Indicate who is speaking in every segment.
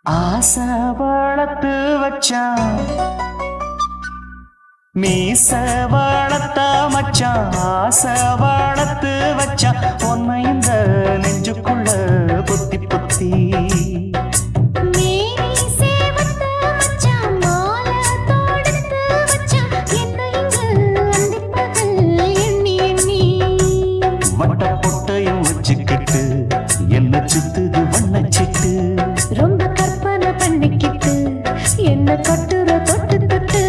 Speaker 1: ஆசை வளர்த்து வச்சான் மீச வளர்த்த மச்சான் ஆசை வளர்த்து வச்சான் உன்னை இந்த நெஞ்சுக்குள்ள பொத்தி பொத்தி வட்ட பொட்டையும் வச்சுக்கிட்டு என்ன சுத்துது வண்ணச்சிட்டு
Speaker 2: ரொம்ப கற்பனை பண்ணிக்கிட்டு என்ன கட்டுற தொட்டு தொட்டு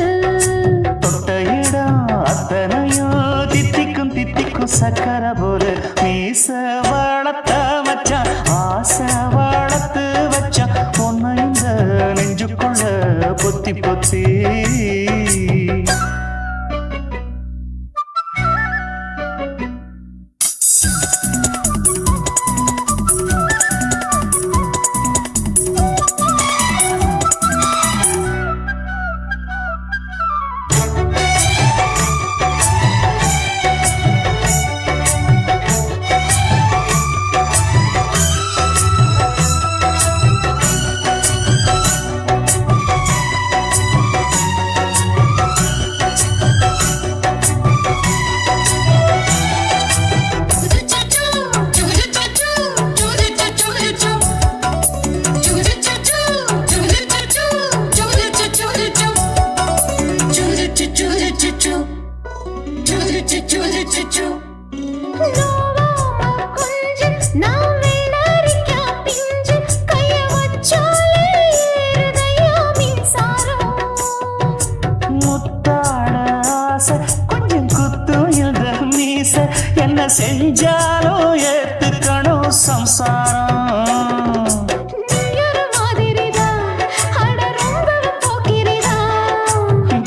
Speaker 1: தொட்ட இடம் அத்தனையோ தித்திக்கும் தித்திக்கும் சக்கர போல மீச வளர்த்த மச்சான் ஆசை வளர்த்து வச்சான் உன்னை இந்த நெஞ்சுக்குள்ள பொத்தி பொத்தி கொஞ்சம் குத்தும் இந்த மீச என்ன செஞ்சாலும் ஏத்துக்கணும் சம்சாரம்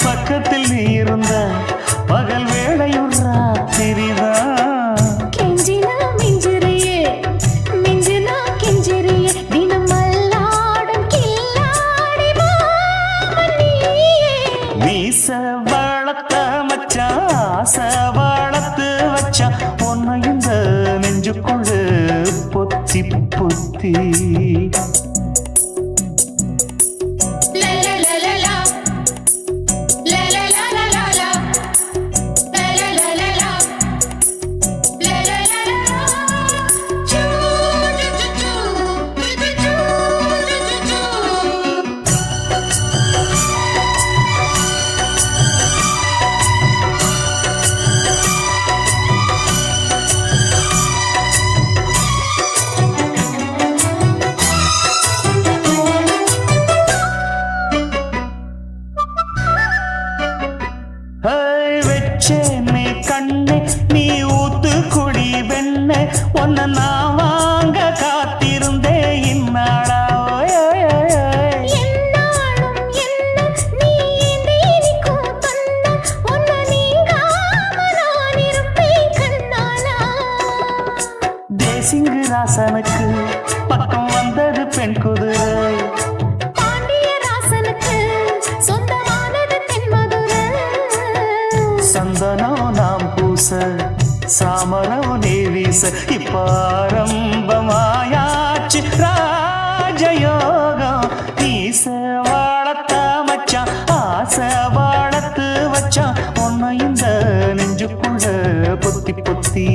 Speaker 1: பக்கத்தில் நீ இருந்த பகல் வேளையும் ராத்திரிதான் மீச வளர்த்த மச்சான் ஆசை வளர்த்து வச்சான் உன்னை இந்த நெஞ்சுக்குள்ள பொத்தி பொத்தி வெச்சேனே கண்ணே நீ ஊத்து குடி வெண்ணே உன்னை நான் வாங்க காத்திருந்தே இந்நாளா தேசிங்கு ராசனுக்கு பக்கம் வந்தது பெண் குதிரை சந்தனம் நாம் பூச சாமரம் நீ வீச இப்பாரம்பமாயாச்சு ராஜயோகம் நீச வளர்த்த மச்சான் ஆசை வளர்த்து வச்சான் உன்னை இந்த நெஞ்சுக்குள்ள பொத்தி பொத்தி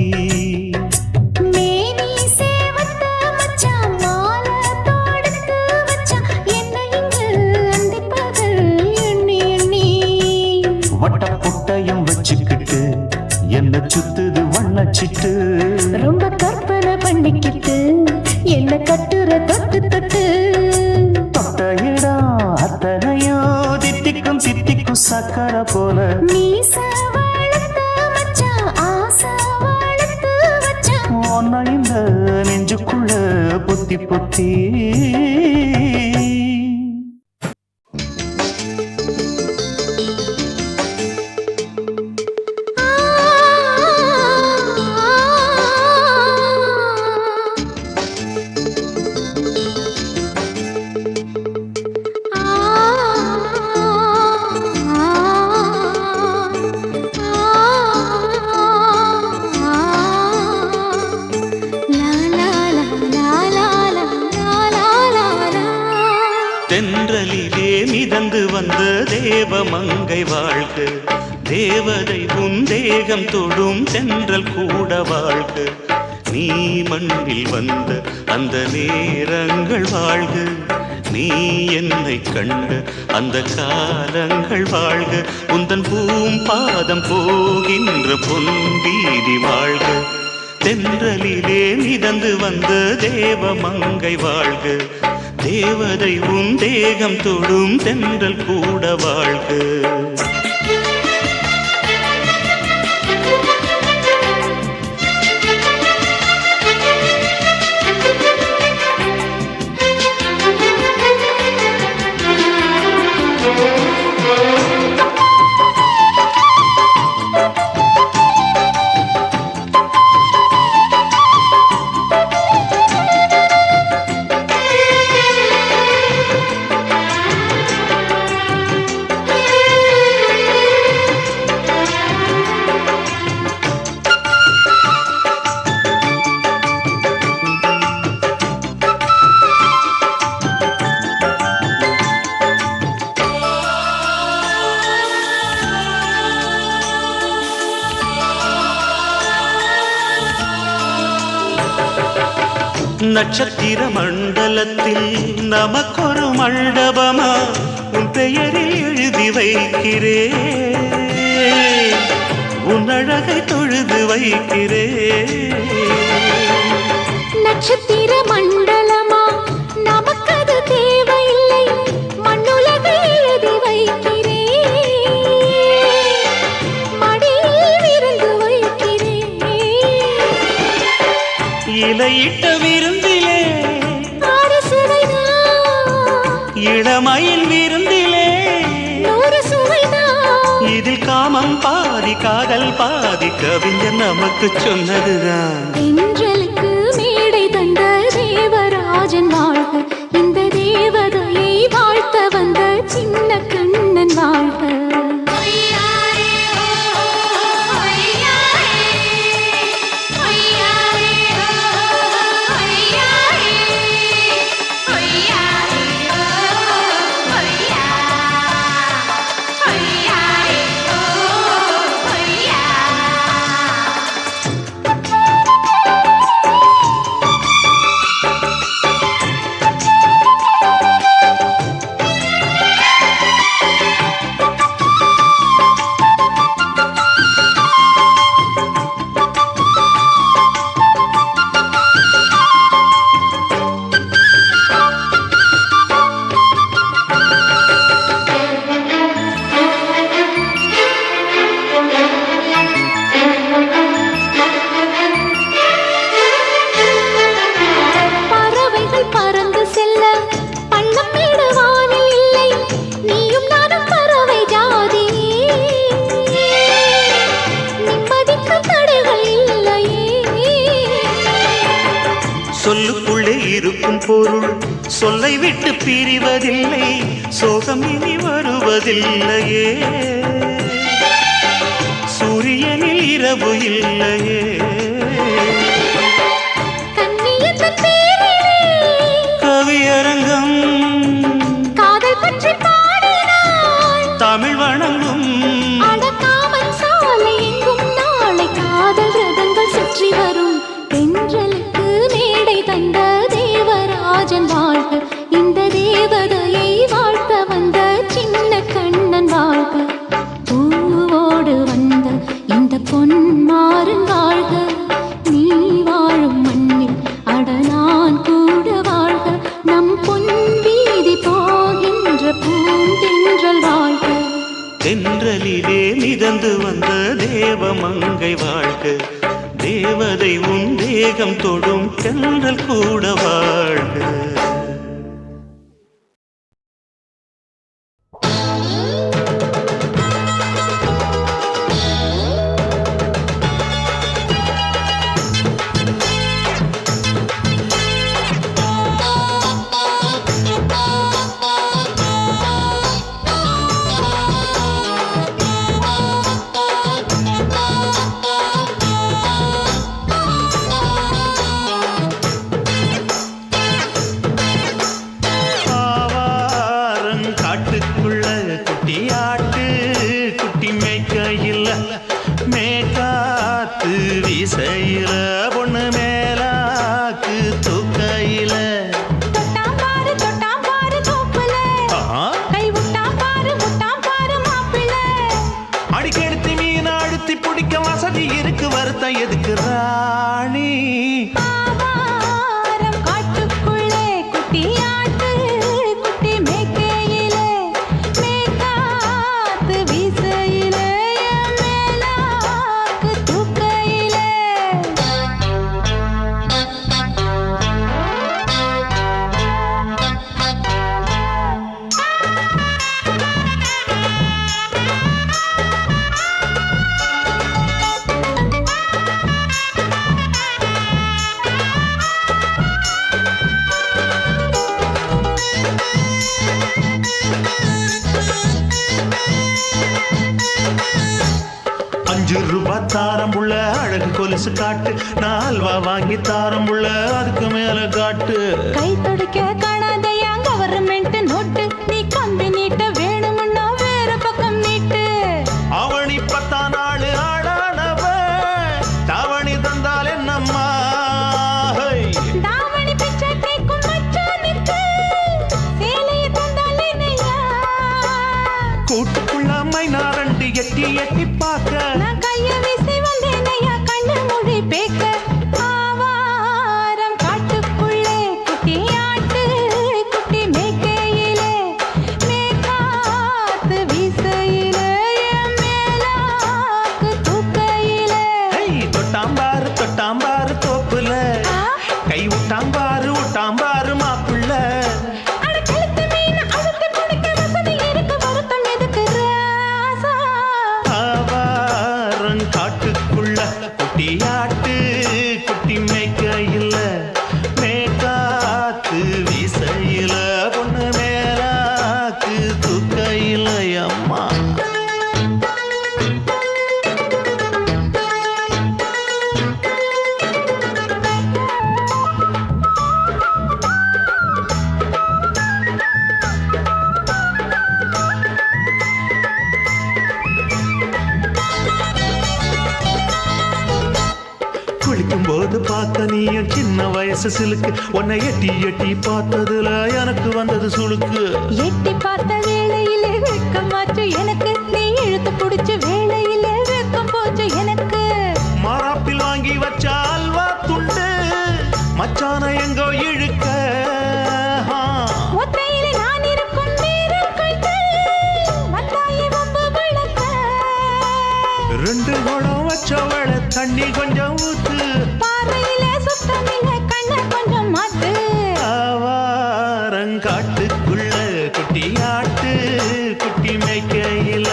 Speaker 1: வட்ட பொட்டையும் வச்சுக்கிட்டு என்ன சுத்துது வண்ணச்சிட்டு
Speaker 2: ரொம்ப கற்பனை பண்ணிக்கிட்டு என்ன கட்டுற தொட்டு தொட்டு
Speaker 1: தொட்ட இடம் அத்தனையோ தித்திக்கும் தித்திக்கும் சக்கர போல
Speaker 2: மீச வளர்த்த மச்சான் ஆசை வளர்த்து வச்சான்
Speaker 1: உன்னை இந்த நெஞ்சுக்குள்ள பொத்தி பொத்தி
Speaker 2: la la la la la la la la
Speaker 1: தென்றலிலே மிதந்து வந்த தேவமங்கை வாழ்க, தேவதை உன் தேகம் தொடும் தென்றல் கூட வாழ்க. நீ மண்ணில் வந்த அந்த நேரங்கள் வாழ்க, நீ என்னை கண்ட அந்த காலங்கள் வாழ்க. உந்தன் பூம்பாதம் போகின்ற பொன்வீதி வாழ்க. தென்றலிலே மிதந்து வந்த தேவமங்கை வாழ்க, தேவதை உன் தேகம் தொடும் தென்றல் கூட வாழ்க. நட்சத்திர மண்டலத்தில் நமக்கொரு மண்டபமா உன் பெயரில் எழுதி வைக்கிறே, உன் அழகை தொழுது வைக்கிறே.
Speaker 2: நட்சத்திர மண்டலமா நமக்கது தேவையில்லை, மண்ணுலகை எழுதி வைக்கிறே, மடியில் விருந்து வைக்கிறே.
Speaker 1: இலையிட்ட விருந்திலே இளமயில் விருந்திலே
Speaker 2: நூறு சுவைதான்.
Speaker 1: இதில் காமம் பாதி காதல் பாதி கவிஞர் நமக்கு சொன்னதுதான்.
Speaker 2: தென்றலுக்கு மேடை தந்த தேவராஜன் வாழ்க, இந்த தேவதையை வாழ்த்த வந்த சின்ன கண்ணன் வாழ்க.
Speaker 1: சொல்லுக்குள்ளே இருக்கும் பொருள் சொல்லை விட்டு பிரிவதில்லை, சோகம் இனி வருவதில்லையே. சூரியனில் இரவு இல்லையே. கவியரங்கம்
Speaker 2: காதல் பற்றி பாடினாள்,
Speaker 1: தமிழ் வணங்கும்
Speaker 2: அடக்காமன் சாலை எங்கும் நாளை காதல் ரதங்கள் சுற்றி வரும். தென்றலுக்கு மேடை தந்த தேவராஜன் வாழ்க, இந்த தேவதையை வாழ்த்த வந்த சின்ன கண்ணன் வாழ்க. பூவோடு வந்த இந்த பொன்மாறன் வாழ்க, நீ வாழும் மண்ணில் அட நான் கூட வாழ்க. நம் பொன் வீதி போகின்ற பூந்தென்றல் வாழ்க.
Speaker 1: தென்றலிலே மிதந்து வந்த தேவமங்கை வாழ்க, தேவதை உன் தேகம் தொடும் தென்றல் கூட வாழ்க. கொலுசு காட்டு, நான் அல்வா வாங்கி தாரம் உள்ள அதுக்கு மேல காட்டு.
Speaker 2: கை துடிக்க காணாதையா கவர்மெண்ட் நோட்டு, நீ கம்பி நீட்ட வேணும்னா வேற பக்கம் நீட்டு.
Speaker 1: அவனி 10 நாள் ஆடானவ தாவணி தந்தால் என்னம்மா?
Speaker 2: தாவணி பிச்சை கேக்கும் மச்சானுக்கு சேலையை தந்தால் என்னையா?
Speaker 1: கூட்டுக்குள்ள மைனாரண்டி எட்டி எட்டி பார்க்க,
Speaker 2: நான் கைய வீசி வந்தேனையா கண்ணு மொழி பேக்க. ஆவாரம் காட்டுக்குள்ளே குட்டி ஆட்டு குட்டி மேய்க்கையிலே, மேற்காத்து வீசையிலே, என் மேலாக்கு தூக்கையிலே.
Speaker 1: தொட்டாம்பாரு தொட்டாம்பாரு தோப்புல, கை விட்டாம்பாரு விட்டாம்பாரு மாப்புள்ள.
Speaker 2: அட கழுத்து மீன் அழுத்து குடிக்க வசதி இருக்கு, வருத்தம் எதுக்கு ராசா?
Speaker 1: ஆவாரம் காட்டுக்குள்ள குட்டியாட்டு குட்டி மேய்க்கையில, மேற்காத்து வீசையில, பொண்ணு மேலாக்கு தூக்கையில. அம்மா குளிக்கும் போது பார்த்த நீயும் சின்ன வயசு சிலுக்கு, உன்னை எட்டி எட்டி பார்த்ததுல எனக்கு வந்தது சுளுக்கு.
Speaker 2: எட்டி பார்த்த வேளையிலே வெட்கமாச்சு எனக்கு, நீ இழுத்து பிடிச்சு வேளையிலே வெட்கம் போச்சு எனக்கு.
Speaker 1: மாறாப்பில் வாங்கி வச்ச அல்வா துண்டு மச்சான எங்கோ இழுக்க.
Speaker 2: ஒத்தையிலே நான் இருக்கும் நேரம் கண்டு வந்தாயே வம்பு விளக்க.
Speaker 1: 2 குடம் வச்சவள தண்ணி கொஞ்சம் ஊத்து,
Speaker 2: பார்வையிலே சுத்தமில்லை கண்ணை கொஞ்சம் மாத்து.
Speaker 1: ஆவாரங்காட்டுக்குள்ள குட்டியாட்டு குட்டி மேய்க்கையில,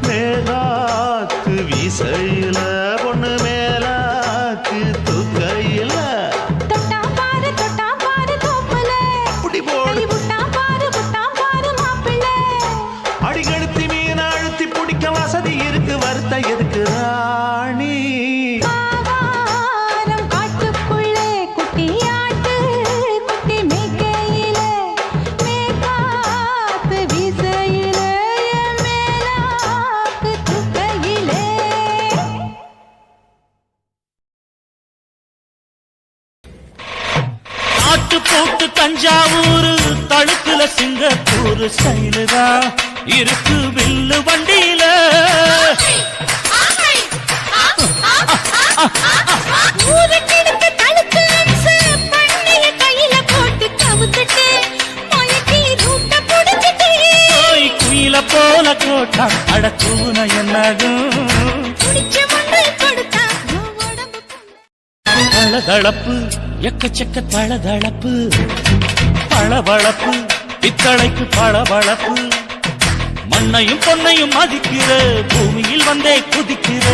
Speaker 1: மேலாக்கு வீசையில, பொண்ணு மேலாக்கு தூக்கையில.
Speaker 2: தொட்டாம் பாரு தோப்புல,
Speaker 1: அப்படி போடு
Speaker 2: கை விட்டாம் பாரு மாப்பிள்ளை.
Speaker 1: அடிகழுத்தி மீன் அழுத்தி பிடிக்க வசதி இருக்கு, வருத்த எதுக்கு ராணி?
Speaker 2: ஆவாரம் காட்டுக்குள்ளே குட்டி ஆட்டு குட்டி மேய்க்கையிலே, மேற்காத்து வீசையிலே, என் மேலாக்கு தூக்கையிலே.
Speaker 1: ஆட்டு போட்டு தஞ்சாவூர், தழுக்குல சிங்கப்பூர் ஸ்டைலுதா இருக்கு வில்லு வண்டியில.
Speaker 2: ஊருக்கெடுத்து தழுக்கு அம்சு, பண்ணைய கையில போட்டு கவுத்துட்டு, மயக்கி ரூட்ட புடிச்சிட்டு,
Speaker 1: குயில போல கோட்டா அடக்கூன என்னதும்
Speaker 2: குடிச்ச மண்ணு கொடுத்தா உன் உடம்பு புண்ணு.
Speaker 1: தளதளப்பு எக்கச்சக்க தளதளப்பு, பளபளப்பு பித்தளைக்கு பளபளப்பு. மண்ணையும் பொன்னையும் மதிக்கிற, பூமியில் வந்தே குதிக்கிற,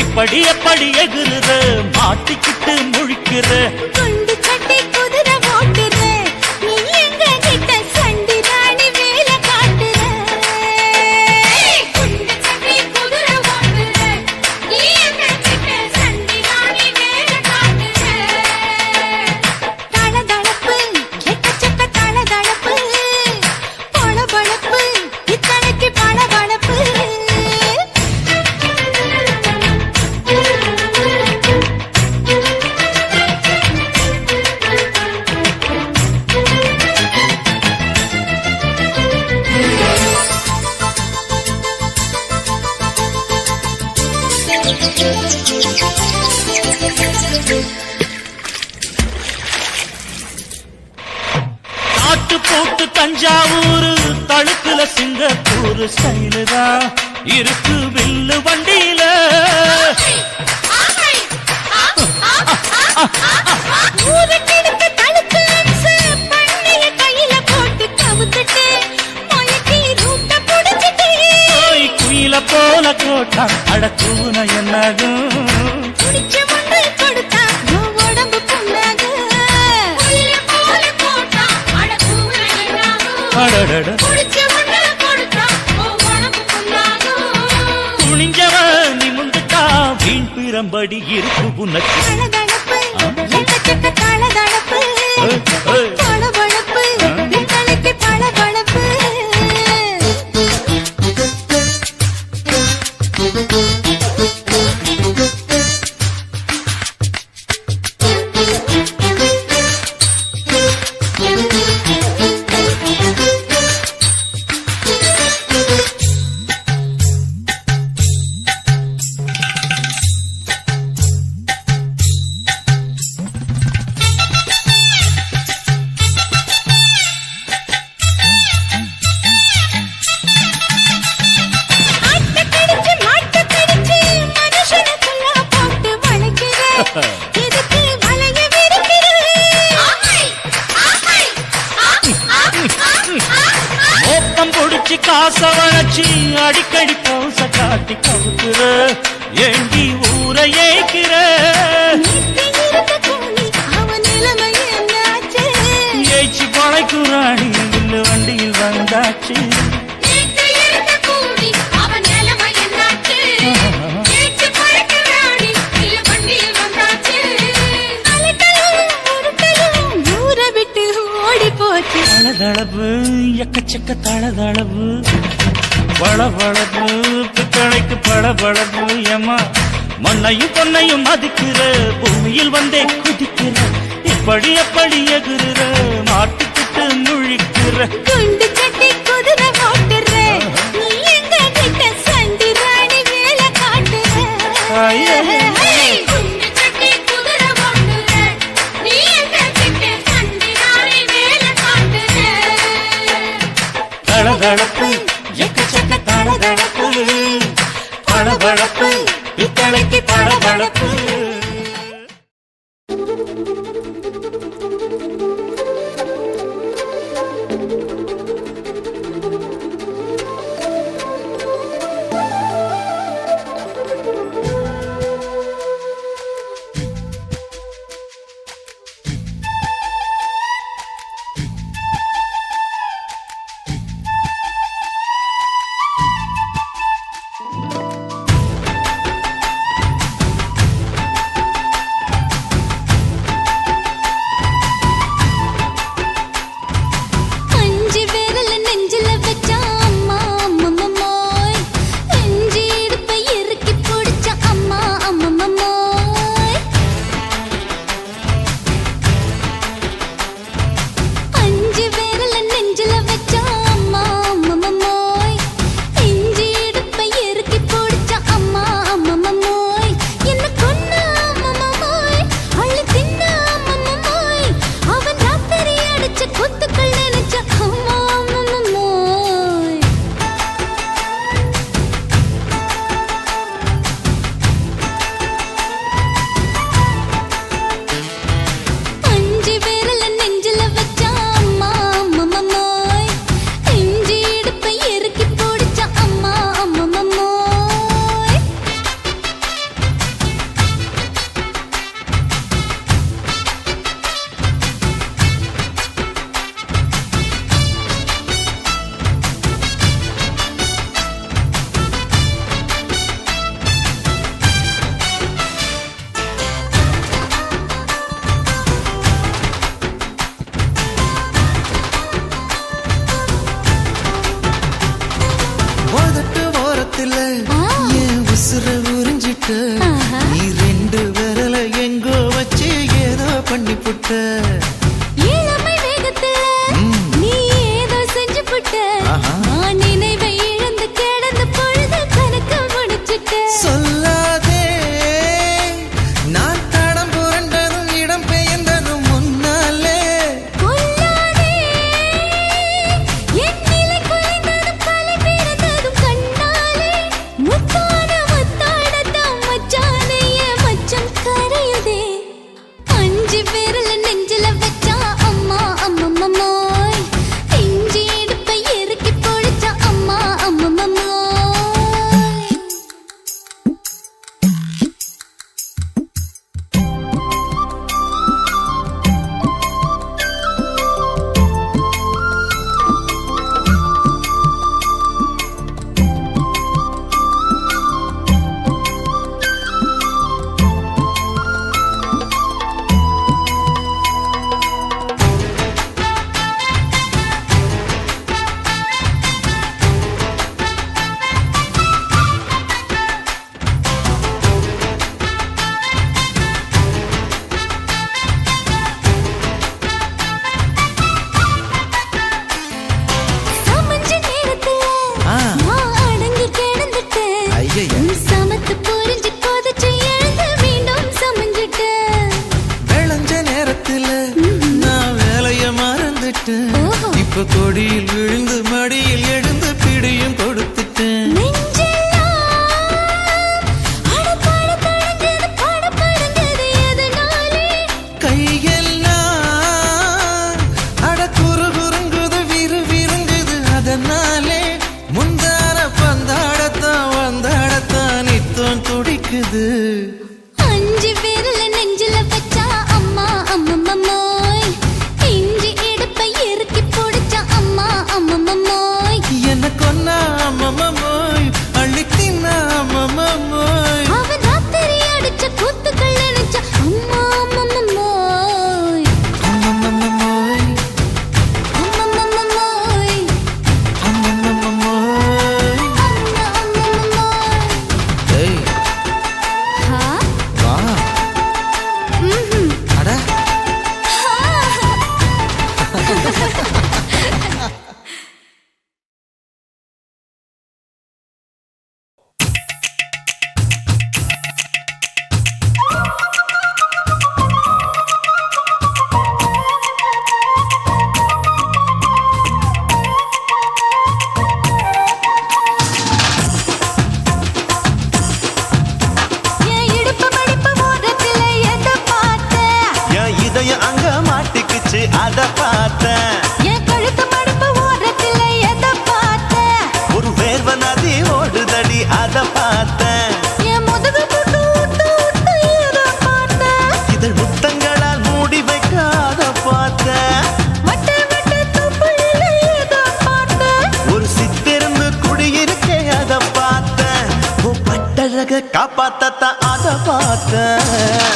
Speaker 1: இப்படி எப்படி எகுற, மாட்டிக்கிட்டு முழிக்கிற.
Speaker 2: குண்டு சட்டி குதிரை ஓட்டுற, நீ எங்க கிட்ட சண்டி ராணி வேலை காட்டுற. குண்டு சட்டி குதிரை ஓட்டுற, நீ எங்க கிட்ட சண்டி ராணி வேலை காட்டுற. தளதளப்பு எக்கச்சக்க தளதளப்பு, பளபளப்பு இத்தனைக்கு பளபளப்பு.
Speaker 1: ஆட்டு போட்டு தஞ்சாவூர், தழுக்குல சிங்கப்பூர் ஸ்டைலுதா இருக்கு வில்லு வண்டியில.
Speaker 2: ஊருக்கெடுத்து தழுக்கு அம்சு, பண்ணைய கையில போட்டு கவுத்துட்டு, மயக்கி ரூட்ட புடிச்சிட்டு,
Speaker 1: குயில போல கோட்டா அடக்கூன என்னதும்
Speaker 2: குடிச்ச மண்ணு கொடுத்தா உன் உடம்பு புண்ணாக. குயில போல போட்டா அடக்கூன என்னாகும்,
Speaker 1: அடடட
Speaker 2: குடிச்ச மண்ணு கொடுத்தா உன் உடம்பு புண்ணாகும்.
Speaker 1: துணிஞ்சவன் நிமிந்துட்டா வீண் ஆயிரம்படி இருக்கு உனக்கு.
Speaker 2: தளதளப்பு, எக்கச்சக்க தளதளப்பு. பளபளப்பு, பித்தளைக்கு பளபளப்பு.
Speaker 1: மோப்பம் பொடிச்சு காச வளர்ச்சி அடிக்கடி பௌச காட்டி கவுக்குற ஏண்டி ஊரை ஏய்க்கிற. ஏய்ச்சி பழைக்குறாணி வில்லு வண்டியில் வந்தாச்சு. தளதளவு எக்கச்சக்க தளதளவு வளவளவு பித்தளைக்கு பளபளவு. ஏமா மண்ணையும் பொன்னையும் மதிக்கிற பூமியில் வந்தே குதிக்கிற இப்படி எப்படி எகுற மாட்டுக்கிட்டு முழிக்கிற.
Speaker 2: குண்டு கட்டி குதிரை ஓட்டுற நீ எங்க கிட்ட சண்டி ராணி வேலை காட்டுற. குண்டு கட்டி குதிரை ஓட்டுற நீ எங்க கிட்ட சண்டி ராணி வேலை காட்டுற.
Speaker 1: தளதளப்பு எக்கச்சக்க தளதளப்பு பளபளப்பு பித்தளைக்கு பளபளப்பு.
Speaker 3: நீ ரெண்டு விரல எங்கோ வச்சு ஏதோ பண்ணி புட்ட.
Speaker 2: இளமை வேகத்துல நீ ஏதோ செஞ்சு புட்ட. நான் நினைவை இழந்து கிடந்த பொழுது கணக்கு முடிச்சிட்ட.
Speaker 3: சொல்லாதே நான் தடம் புரண்டதும் இடம் பெயர்ந்ததும் முன்னாலே.
Speaker 2: கொல்லாதே என் நிலை குலைந்ததும் தலை பிறந்ததும் கண்ணாலே. முத்தான முத்தாடத்தான் மச்சானைய மச்சம் கரையுதே. அஞ்சு விரல நெஞ்சில
Speaker 3: இப்ப கொடியில் விழுந்து மடியில் எழுந்து பிடியும் கொடுத்துட்டேன். கையெல்லாம் அட குறு குறுங்குது விறு விருங்குது அதனாலே முந்தார பந்தாடத்தான் வந்தாடத்தான் நித்தம் துடிக்குது.
Speaker 2: அஞ்சு பேர்ல நெஞ்சில வச்சா அம்மா அம்மம்மோய், இஞ்சி இடுப்பை இறுக்கி பிடிச்சா அம்மா அம்மம்மோய்,
Speaker 3: என்ன கொன்னா அம்மம்மோய் அள்ளி தின்னா அம்மம்மோய்,
Speaker 2: அவன் ராத்திரி அடிச்ச கூத்துக்கள் நினைச்சா அம்மா அம்மம்மோய்,
Speaker 3: அம்மம்மோய்
Speaker 2: அம்மம்மோய்,
Speaker 3: அம்மம்மோய்.
Speaker 2: அம்மா அம்மம்மோய்.
Speaker 3: ஏய்
Speaker 2: ஹா?
Speaker 3: வா
Speaker 2: ம்ஹும்.
Speaker 3: அட
Speaker 2: என் இடுப்பு மடிப்பு ஓரத்துல எதை பார்த்த?
Speaker 1: என் இதயம் அங்க மாட்டிக்குச்சு அத பார்த்தேன்.
Speaker 2: என் கழுத்து மடிப்பு ஓரத்துல எதை பார்த்த?
Speaker 1: ஒரு வேர்வ நதி ஓடுதடி அத பார்த்தேன்.
Speaker 2: என் முதுகு புட்டு ஊத்து ஊத்து எதை பார்த்த?
Speaker 1: இதழ் முத்தங்களால் மூடி வைக்க அத பார்த்தேன்.
Speaker 2: வட்ட வட்ட தொப்புளில எதை பார்த்த?
Speaker 1: ஒரு சித்திருந்து குடியிருக்கே அத பார்த்தேன். உன் பட்டழக காப்பாத்தத்தான் அத பார்த்தேன்.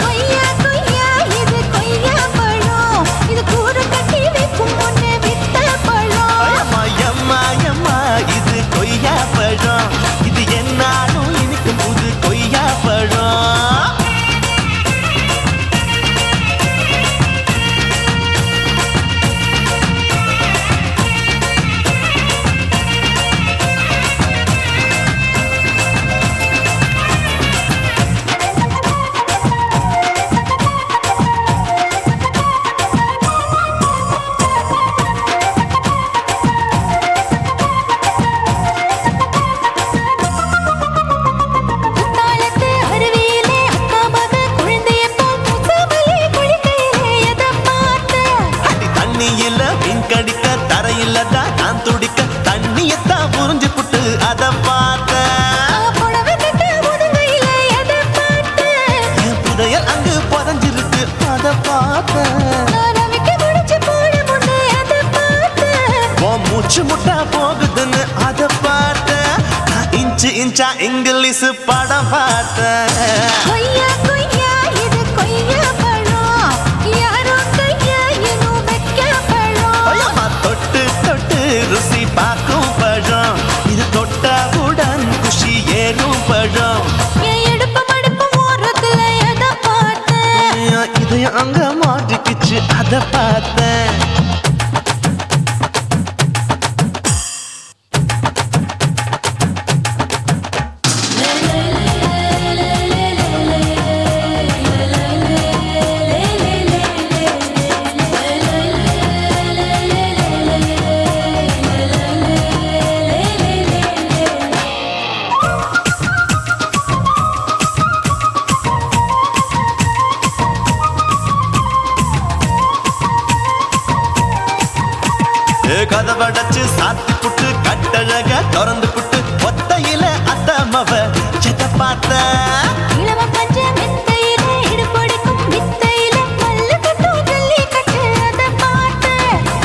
Speaker 2: கொய்யா கொய்யா இது கொய்யா பழம், இது கூறு கட்டி வைக்கும் முன்னே வித்த பழம்.
Speaker 1: அம்மா எம்மா எம்மா இது கொய்யா பழம், இது என்னாலும் இனிக்கும் புது கொய்யா பழம்.
Speaker 2: குத்தாலத்து அருவியிலே அக்கா மக குழந்தைய போல் முகமலே குளிக்கையிலே எதை பார்த்த?
Speaker 1: அடி தண்ணியில மீன் கடிக்க தரையில தான் நான் துடிக்க தண்ணியத்தான் புரிஞ்சு புட்டு அத பார்த்தேன்.
Speaker 2: புடவை கட்ட முதுகையில எதை பார்த்த?
Speaker 1: என் புதையல் அங்கு புதஞ்சிருக்கு அத பார்த்தேன்.
Speaker 2: நான் ரவிக்கு முடிச்சு போட முன்னே எதை பார்த்த?
Speaker 1: உன் மூச்சு முட்டா போகுதுன்னு அத பார்த்தேன். நான் இன்ச்சு இன்ச்சா இங்கிலீஷ் படம் பார்த்தேன்.
Speaker 2: கொய்யா கொய்யா இது கொய்யா பழம், யாரோ கையா இன்னும் வைக்க பழம்.
Speaker 1: ஐயம்மா தொட்டு தொட்டு ருசி பார்க்கும் பழம், இது தொட்டவுடன் குஷி ஏறும் பழம்.
Speaker 2: என் இடுப்பு மடிப்பு ஓரத்துல எதை பார்த்த?
Speaker 1: என் இதயம் அங்க மாட்டிக்கிச்சு அத பார்த்தேன். கதவடைச்சு சாத்தி புட்டு கட்டழக திறந்து புட்டு ஒத்தையில அத்தமவ செத்த பார்த்த.
Speaker 2: இளவ பஞ்ச மெத்தையில இடுப்படிக்கும் வித்தையில மல்லு கட்டும் ஜல்லி கட்டு அதை பார்த்த.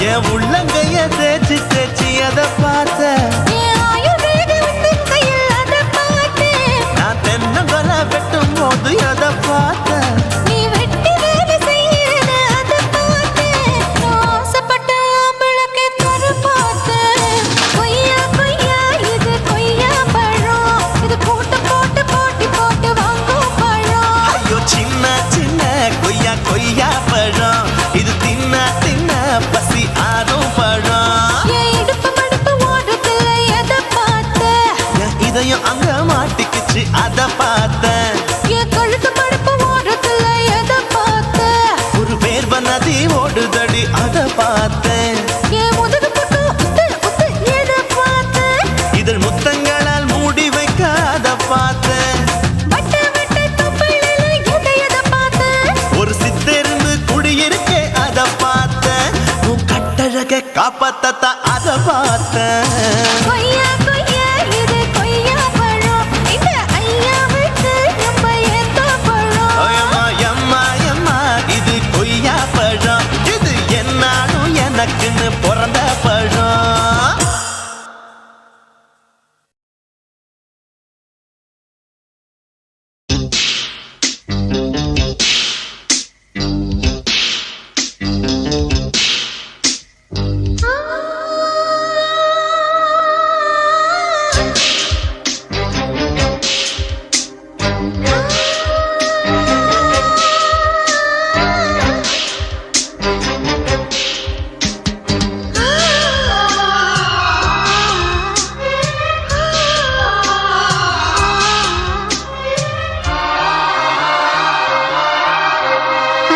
Speaker 1: என் உள்ளங்கைய தேய்ச்சி தேய்ச்சி அத பார்த்த.
Speaker 2: என் ஆயுர்வேத உந்தன் கையில் அதை பார்த்த.
Speaker 1: நான் தென்னங்கொல வெட்டும் போது அத பார்த்த.
Speaker 2: நீ வெட்டி வேலை செய்யறத அதை பார்த்த. நான் ஆசைப்பட்ட ஆம்பளுக்கு தர பார்த்த. கொய்யா கொய்யா இது கொய்யா பழம், இது கூட்டு போட்டு போட்டி போட்டு வாங்கும் பழம்.
Speaker 1: ஐயோ சின்ன சின்ன கொய்யா கொய்யா பழம், இது தின்ன தின்ன பசி ஆறும் பழம்.
Speaker 2: என் இடுப்பு மடிப்பு ஓரத்துல எதை பார்த்த?
Speaker 1: என் இதயம் அங்க மாட்டிக்கிச்சு அத பார்த்தேன்.
Speaker 2: என் கழுத்து மடிப்பு ஓரத்துல எதை பார்த்த?
Speaker 1: ஒரு வேர்வ நதி ஓடுதடி அத பார்த்தேன்.
Speaker 2: என் முதுகு பட்டு
Speaker 3: ஆபத்தை அத பார்த்தேன்.
Speaker 2: கொய்யா கொய்யா இது கொய்யா பழம் இந்த ஐயாவுக்கு நம்ம ஏத்த பழம்
Speaker 3: எம்மா எம்மா எம்மா இது கொய்யா பழம், இது என்னாலும் எனக்குன்னு பிறந்த பழம்.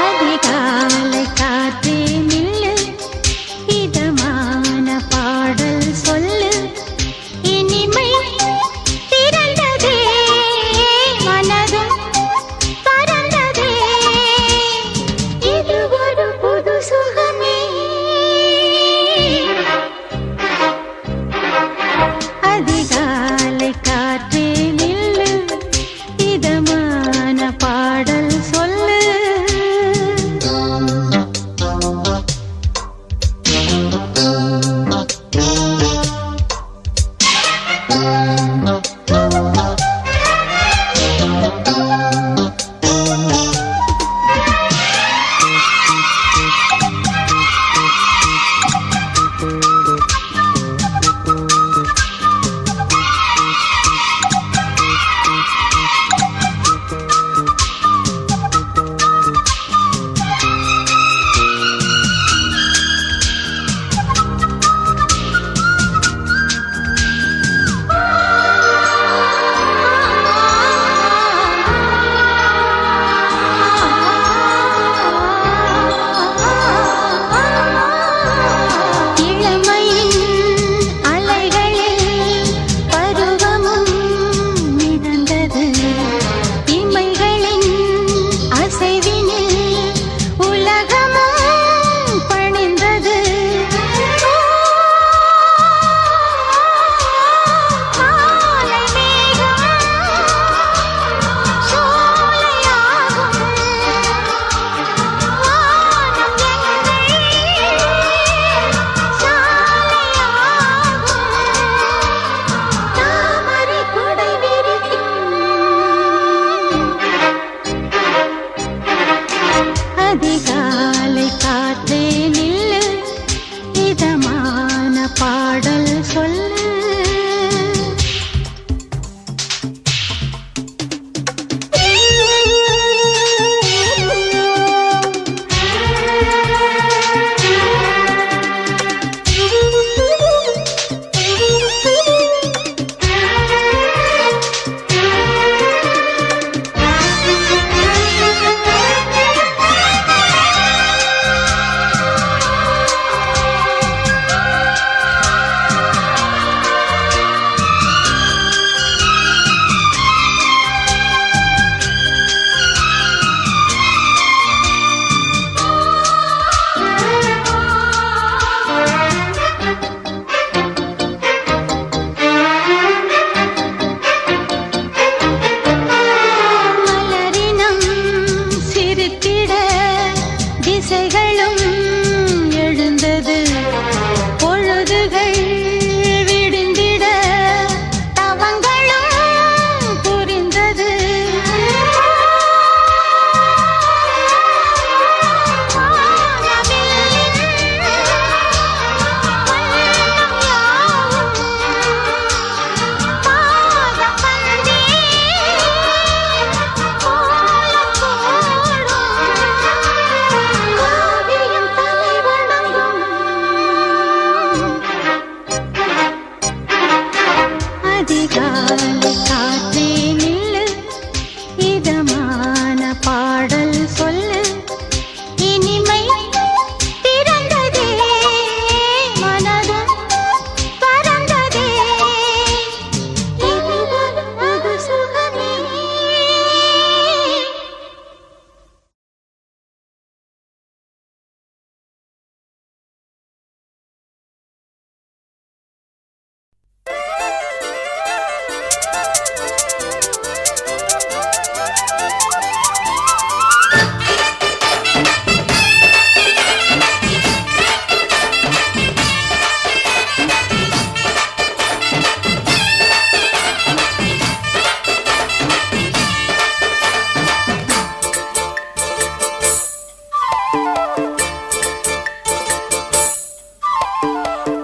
Speaker 2: அதிகாலை காற்றே நில்லு இதமான பாடல் சொல்லு இனிமை திரண்டதே மனதும் பறந்ததே இது ஒரு புது சுகமே அதிகாலை காற்றே நில்லு இதமான பாடல் சொல்லு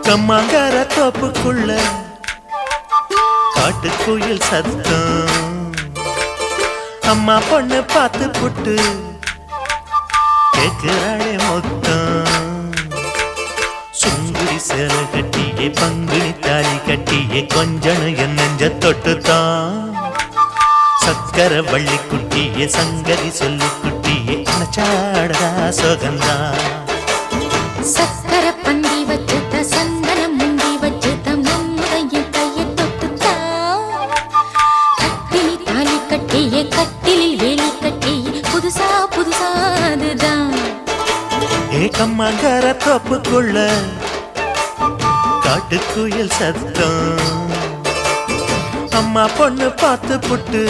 Speaker 1: கம்மாங்கார தோப்புக்குள்ள காட்டுக்குயில் சத்தம் அம்மா பொண்ணு பார்த்து புட்டு கேக்குறாளே மொத்தம் சுங்குடி சேலை கட்டியே பங்குனி தாலி கட்டியே கொஞ்சனு என் நெஞ்ச தொட்டுத்தான் சக்கர வள்ளி குட்டியே சங்கதி சொல்லு குட்டியே நச்சாடா சோகந்தான்
Speaker 2: சக்கர பந்தி வச்சுட்ட சந்தனம் முந்தி வச்சுட்ட மம்முதையும் கையை தொட்டுத்தா கட்டிலி தாலி கட்டியே கட்டிலில் வேலி கட்டியே புதுசா புதுசா அதுதான்
Speaker 1: ஏக்கம்மாங்கார தோப்புக்குள்ள காட்டுக்குயில் சத்தம் அம்மா பொண்ணு பார்த்து புட்டு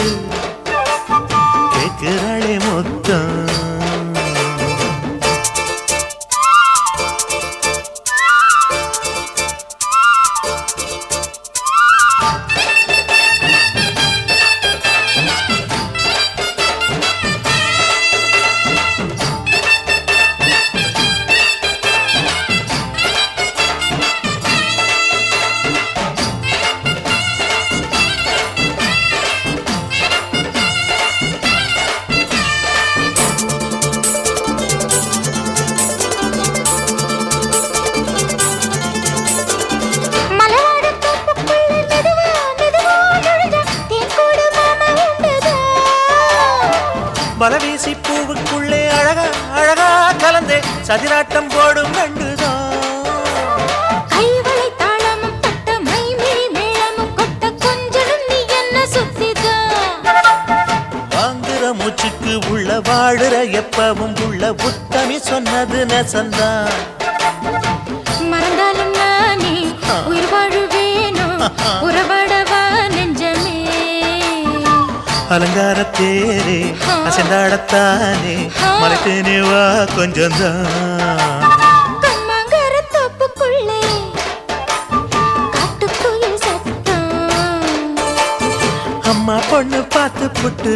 Speaker 1: கேக்குறாளே மொத்தம் மலவீசி பூவுக்குள்ளே அழகா அழகா கலந்தே சதிராட்டம் போடும் கண்டுதான்
Speaker 2: கைவளை தாளமும் தட்ட மைமிழி மேளமும் கொட்ட கொஞ்சலும் நீ என்ன சுத்திதான்
Speaker 1: வாங்குற மூச்சுக்கு உள்ள வாழுற எப்பவும் உள்ள புத்தமி சொன்னது நெசந்தான்
Speaker 2: மறந்தாலும் நானே உயிர் வாழுவேனோ உறவாடவா நெஞ்சமே
Speaker 1: அலங்கார தேரே அசைந்தாடத்தானே மறைத்தேனே வா கொஞ்சம்தான்
Speaker 2: கம்மாங்கார தோப்புக்குள்ளே காட்டுக்குயில் சத்தம்
Speaker 1: அம்மா பொண்ணு பார்த்து புட்டு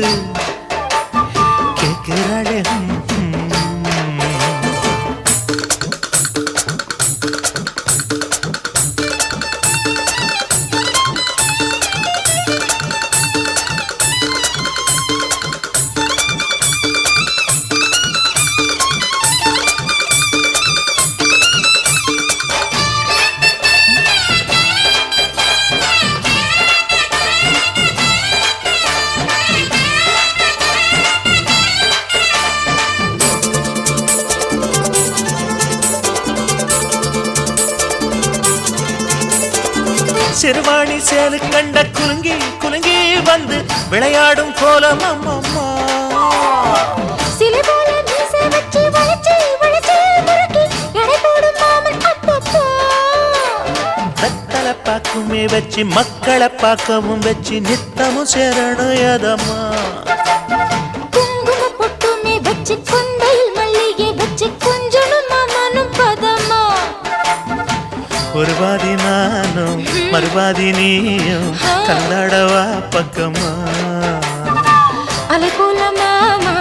Speaker 1: கேக்குறாளே சிறுவாணி சேலு கண்ட குலுங்கி குலுங்கி வந்து விளையாடும் கோலம் அம்மம்மா
Speaker 2: சிலை போல மீசை வச்சு வளைச்சு வளைச்சு முறுக்கி எடை போடும் மாமன் அப்பப்பா
Speaker 1: தத்தலை பாக்குமே வச்சு மக்களை பார்க்கவும் வச்சு நித்தமும் சேரணும் எதம்மா
Speaker 2: குங்கும பொட்டுமே வச்சு கொண்டையில் மல்லிகை வச்சு கொஞ்சனும் மாமனும் பதமா
Speaker 1: ஒரு பாதி நானும் மறுபாதி நீயும் கல்லாடவா பக்கமா
Speaker 2: அலை போல மாமா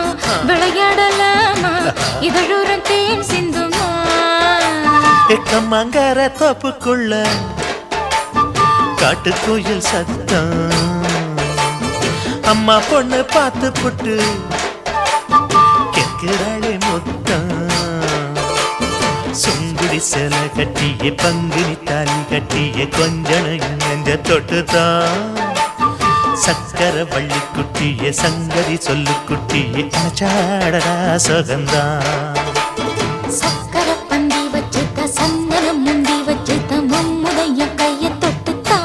Speaker 2: விளையாடலாமா இதழூரம் தேன் சிந்துமா
Speaker 1: எக்கம்மாங்கார தோப்புக்குள்ள காட்டுக்குயில் சத்தம் அம்மா பொண்ணு பார்த்து புட்டு கேட்கிறாளே மொத்தம் சுங்குடி சேலை கட்டியே பங்குனி தாலி கட்டியே கொஞ்சனையும் நெஞ்ச தொட்டுதான் சக்கர வள்ளி குட்டியே சங்கதி சொல்லு குட்டியே அனச்சாடடா சோகந்தான்
Speaker 2: சக்கர பந்தி வச்சுட்ட சந்தனம் முந்தி வச்சுட்ட மம்முதைய கையை தொட்டுத்தா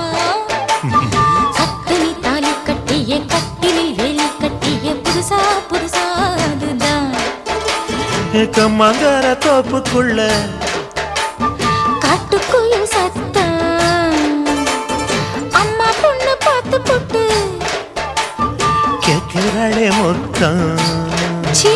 Speaker 2: கட்டிலி தாலி கட்டியே கட்டிலில் வேலி கட்டியே புதுசா புதுசா அதுதான்
Speaker 1: கம்மாங்கார தோப்புக்குள்ள
Speaker 2: காட்டுக்குயில் சத்தம் அம்மா பொண்ணு பார்த்து போட்டு
Speaker 1: கேட்கிறாளே மொத்தம்
Speaker 2: சீ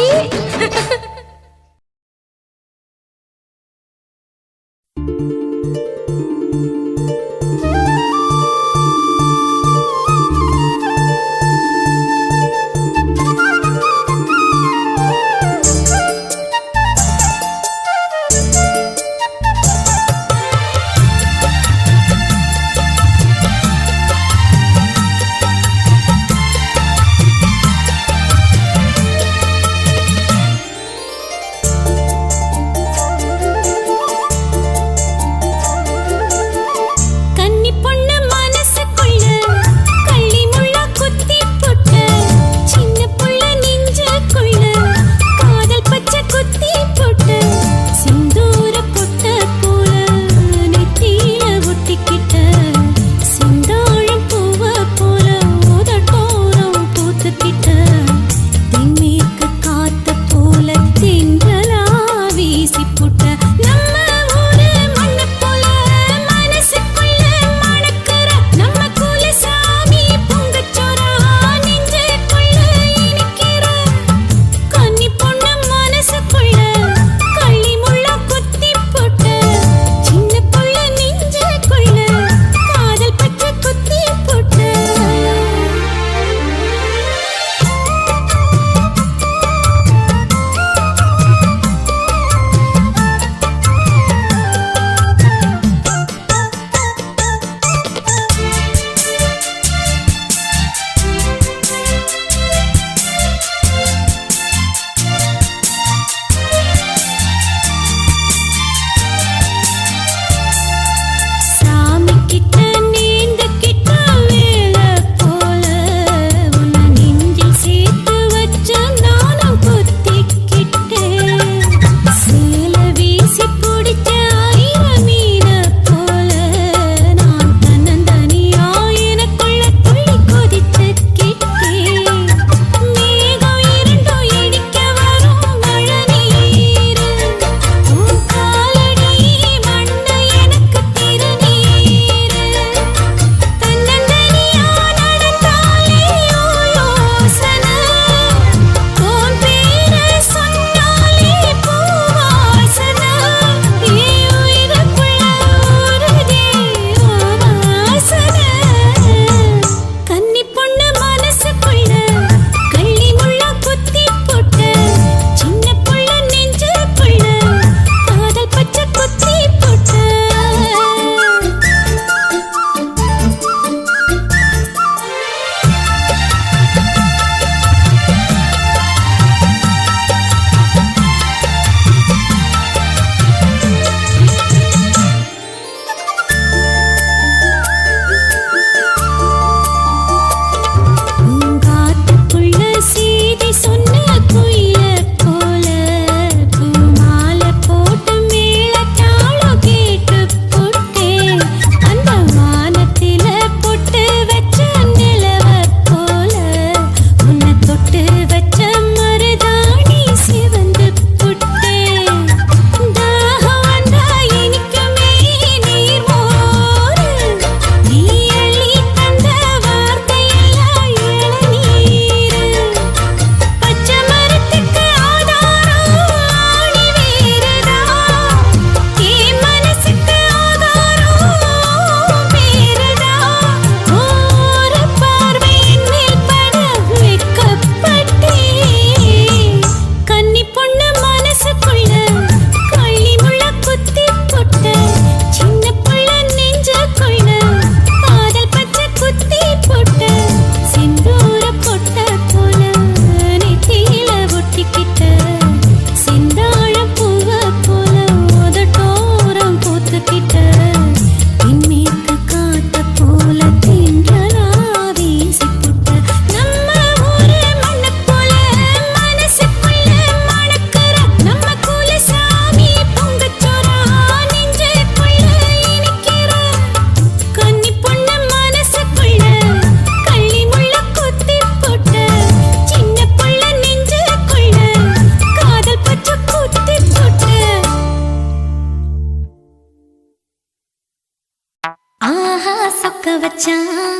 Speaker 2: ஆஹா சொக்க வச்சான்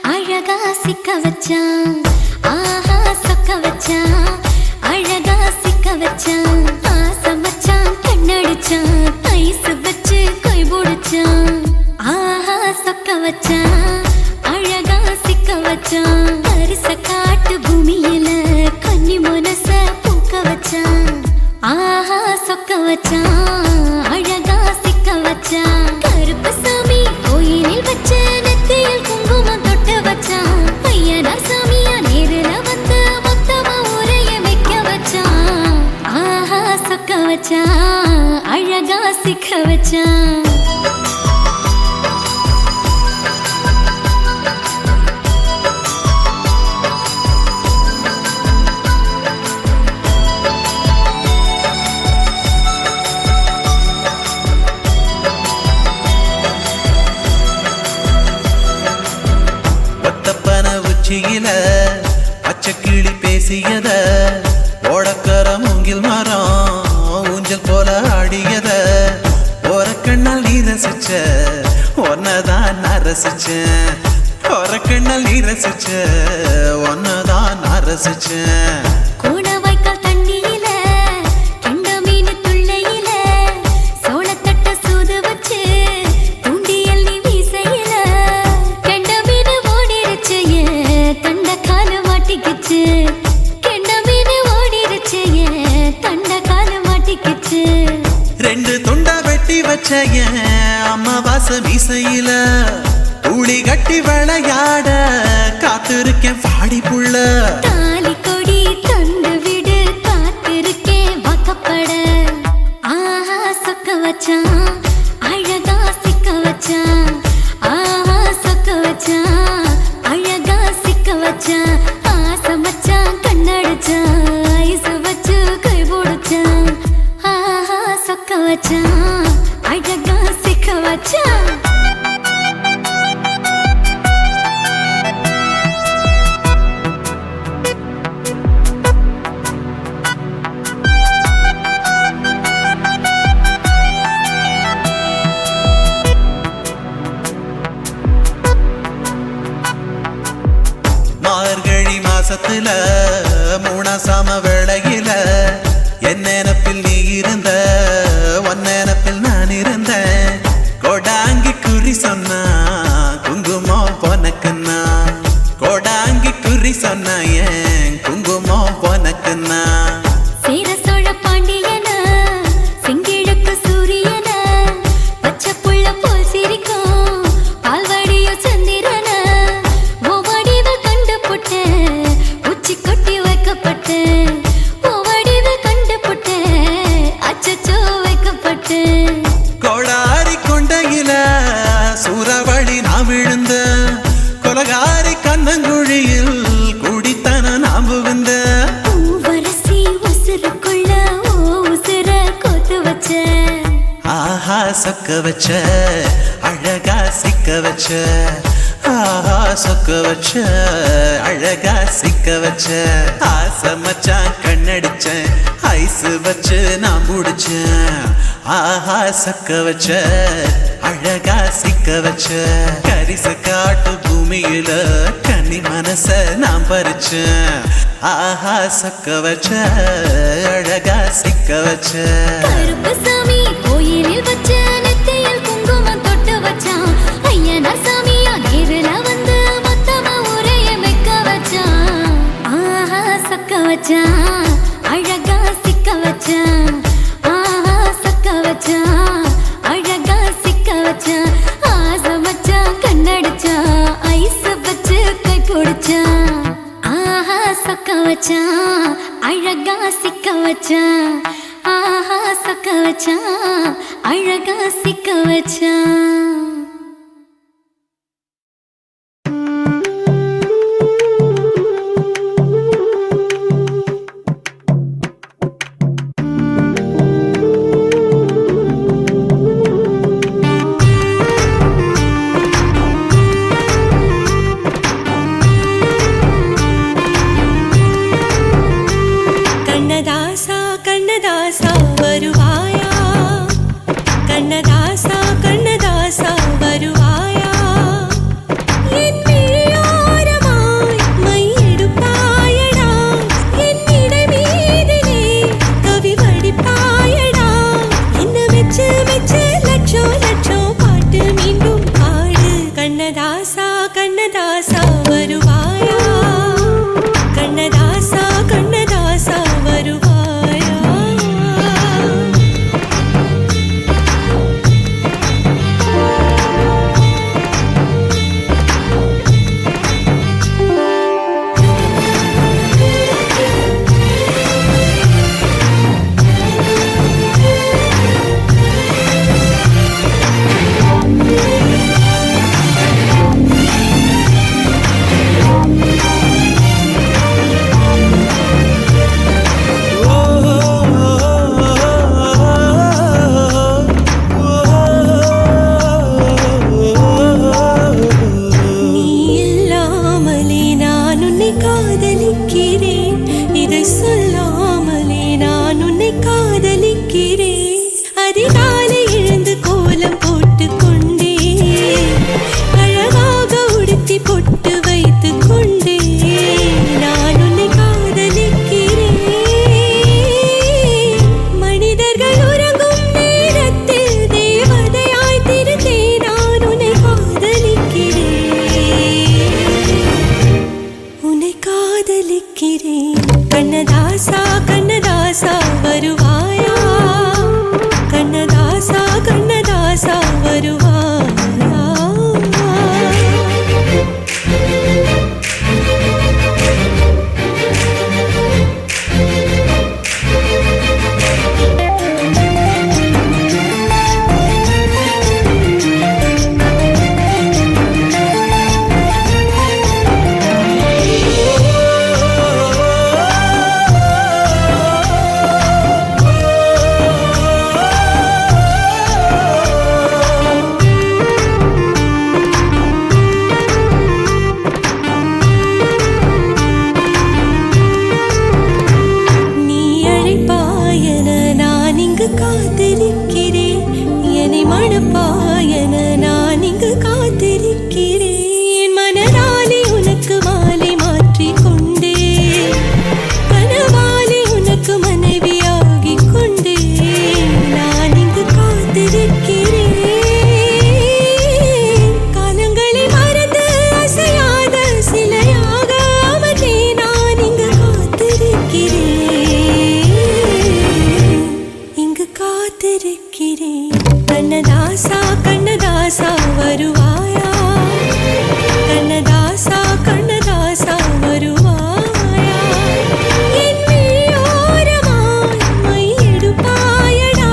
Speaker 2: அழகா சிக்க வச்சான் ஆஹா சொக்க வச்சான் அழகா சிக்க வச்சான் ஆசை மச்சான் கண்ணடிச்சான் ஐஸ் வச்சு கை போடுச்சான் ஆஹா சொக்க வச்சான் அழகா சிக்க வச்சான் அரிச காட்டு பூமியில கன்னி மனச பூக்க வச்சான் ஆஹா சொக்க வச்சான் அழகா சிக்க வச்சான் கருப்பு சாமி கோயிலில் வச்ச நெத்தியில் குங்குமம் தொட்டு வச்சான் பையனார் சாமியா நேரில வந்து மொத்தமா ஊரைய வைக்க வச்சான் ஆஹா சொக்க வச்சான் அழகா சிக்க வச்சான்
Speaker 3: பச்சைக்கிளி பேசியத ஓடக்கர மூங்கில் மரம் ஊஞ்சல் போல ஆடியத ஒரு கண்ணால் நீ ரசிச்ச ஒன்னதான் நான் ரசிச்சேன் ஒரு கண்ணால் நீ ரசிச்ச ஒன்னதான் நான் ரசிச்சேன் ரெண்டு துண்டா வெட்டி வச்ச அம்மாவாச மீசையில ஊழி கட்டி விளையாட காத்திருக்கேன் பாடி புள்ள
Speaker 2: தாலி கொடி தந்து விடு காத்திருக்கேன் வாக்கப்பட ஆஹா சொக்க வச்சான் அழகா சிக்க வச்சான் ஆஹா சொக்க வச்சான் அழகா சிக்க வச்சான் ஆசை மச்சான் கண்ணடிச்சான் ஐஸ் வச்சு கை போடுச்சான் ஆஹா சொக்க வச்சான் அழகா சிக்க வச்சான்
Speaker 3: மார்கழி மாசத்துல மூணாசாம வேளையில என் நினப்பில் நீ இருந்த உன் நினப்பில் நான் இருந்தேன் கோடாங்கி குறி சொன்னா குங்குமம் பொனக்குன்னா கோடாங்கி குறி சொன்னா ஏன் குங்குமம் பொனக்குன்னா
Speaker 2: சேர சோழ பாண்டியன செங்கிழக்கு சூரியன பச்சை புள்ள போல் சிரிக்கும் பால்வாடியோ சந்திரன ஓவடிவ கண்டு புட்ட உச்சி கொட்டி வைக்கப்பட்டு ஓவடிவ கண்டு புட்ட அச்சச்சோ வைக்கப்பட்டு
Speaker 3: கோடாரி கொண்டையில சூறாவளி நான் விழுந்த கொலகாரி கண்ணங்குழியில் குடித்தன நாம் புகுந்த
Speaker 2: பூவரசி உசுருக்குள்ள ஓ உசுர கோத்து வச்ச
Speaker 3: ஆஹா சொக்க வச்ச அழகா சிக்க வச்ச ஆஹா சொக்க வச்ச அழகா சிக்க வச்ச ஆசை மச்சான் கண்ணடிச்சேன் ஐஸ் வச்சு நான் முடிச்சேன் ஆஹா சொக்க வச்ச அழகா சிக்க வச்ச கரிச காட்டு பூமியில கன்னி மனச நான் பறிச்சேன் ஆஹா சொக்க வச்ச அழகா சிக்க வச்ச
Speaker 2: கருப்பு சாமி கோயிலில் வச்ச நெத்தியில் குங்குமம் தொட்டு வச்சான் ஐயனார் சாமியா நேரில வந்து மொத்தமா ஊரைய வைக்க வச்சான் ஆஹா சொக்க வச்சான் அழகா சிக்க வச்சான் ஆஹா சொக்க வச்சான் அழகா சிக்க வச்சான் ஆசை மச்சான் கண்ணடிச்சான் ஐஸ் வச்சு கை போடுச்சான் ஆஹா சொக்க வச்சான் அழகா சிக்க வச்சான் ஆஹா சொக்க வச்சான் அழகா சிக்க வச்சான்
Speaker 4: கண்ணதாசா கண்ணதாசா வருவாயா கண்ணதாசா கண்ணதாசா
Speaker 2: கண்ணதாசா கண்ணதாசா வருவாயா கண்ணதாசா கண்ணதாசா வருவாயா கண்ணதாசா கண்ணதாசா வருவாயா கண்ணதாசா கண்ணதாசா வருவாயா காத்திருக்கிறேன் என்னை மணப்பாயன நான் இங்கு காத்திருக்கிறேன் மனதாலே உனக்கு மாலை மாற்றிக் கொண்டே கனவாலே உனக்கு மனைவியாகிக் கொண்டே நான் இங்கு காத்திருக்கிறேன் காலங்களை மறந்து அசையாத சிலையாக அவனே நான் இங்கு காத்திருக்கிறேன் காத்திருக்கிறேன் கண்ணதாசா கண்ணதாசா வருவாயா கண்ணதாசா கண்ணதாசா வருவாயா என் விழியோரமாய் மை எடுப்பாயடா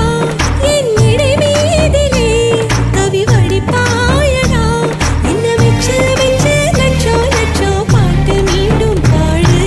Speaker 2: என் இடை மீதிலே கவி வடிப்பாயடா என்ன வெச்சு வெச்சு லட்சோ லட்சோ பாட்டு மீண்டும் பாடு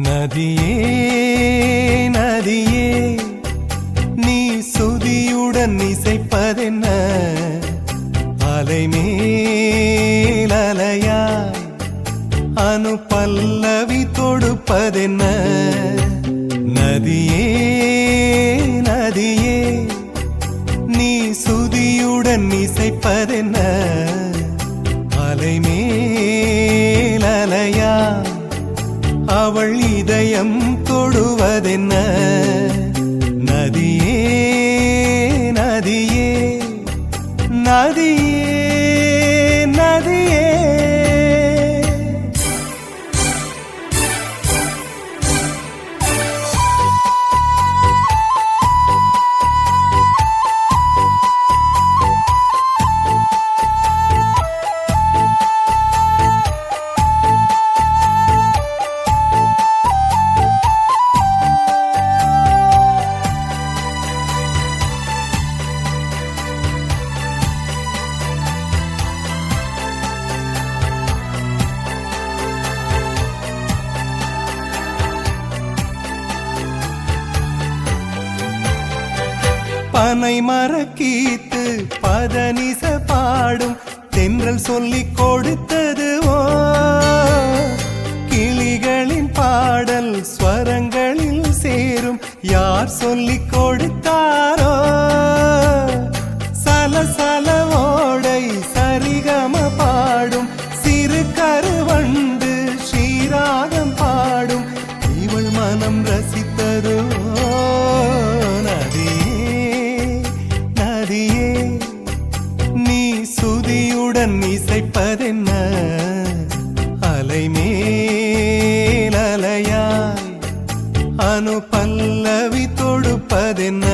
Speaker 4: நதியே நதியே நீ சுதியுடன் இசைப்பதென்ன அலை மேல் அலையாய் அனு பல்லவி தொடுப்பதென்ன நதியே நதியே நீ சுதியுடன் இசைப்பதென்ன அலை மேல் அலையாய் அவள் இதயம் தொடுவதென்ன நதியே நதியே நதியே நதியே பனை மரக்கீத்து பதனிச பாடும் தென்றல் சொல்லிக் கொடுத்தது ஓ கிளிகளின் பாடல் ஸ்வரங்களில் சேரும் யார் சொல்லிக் கொடுத்தாரோ சலசல ஓடை சரிகம பாடும் சிறு கருவண்டு ஸ்ரீராகம் பாடும் இவள் மனம் ரசித்ததோ நதியே நீ சுதியுடன் இசைப்பதென்ன அலைமேல் அலையாய் அனு பல்லவி தொடுப்பதென்ன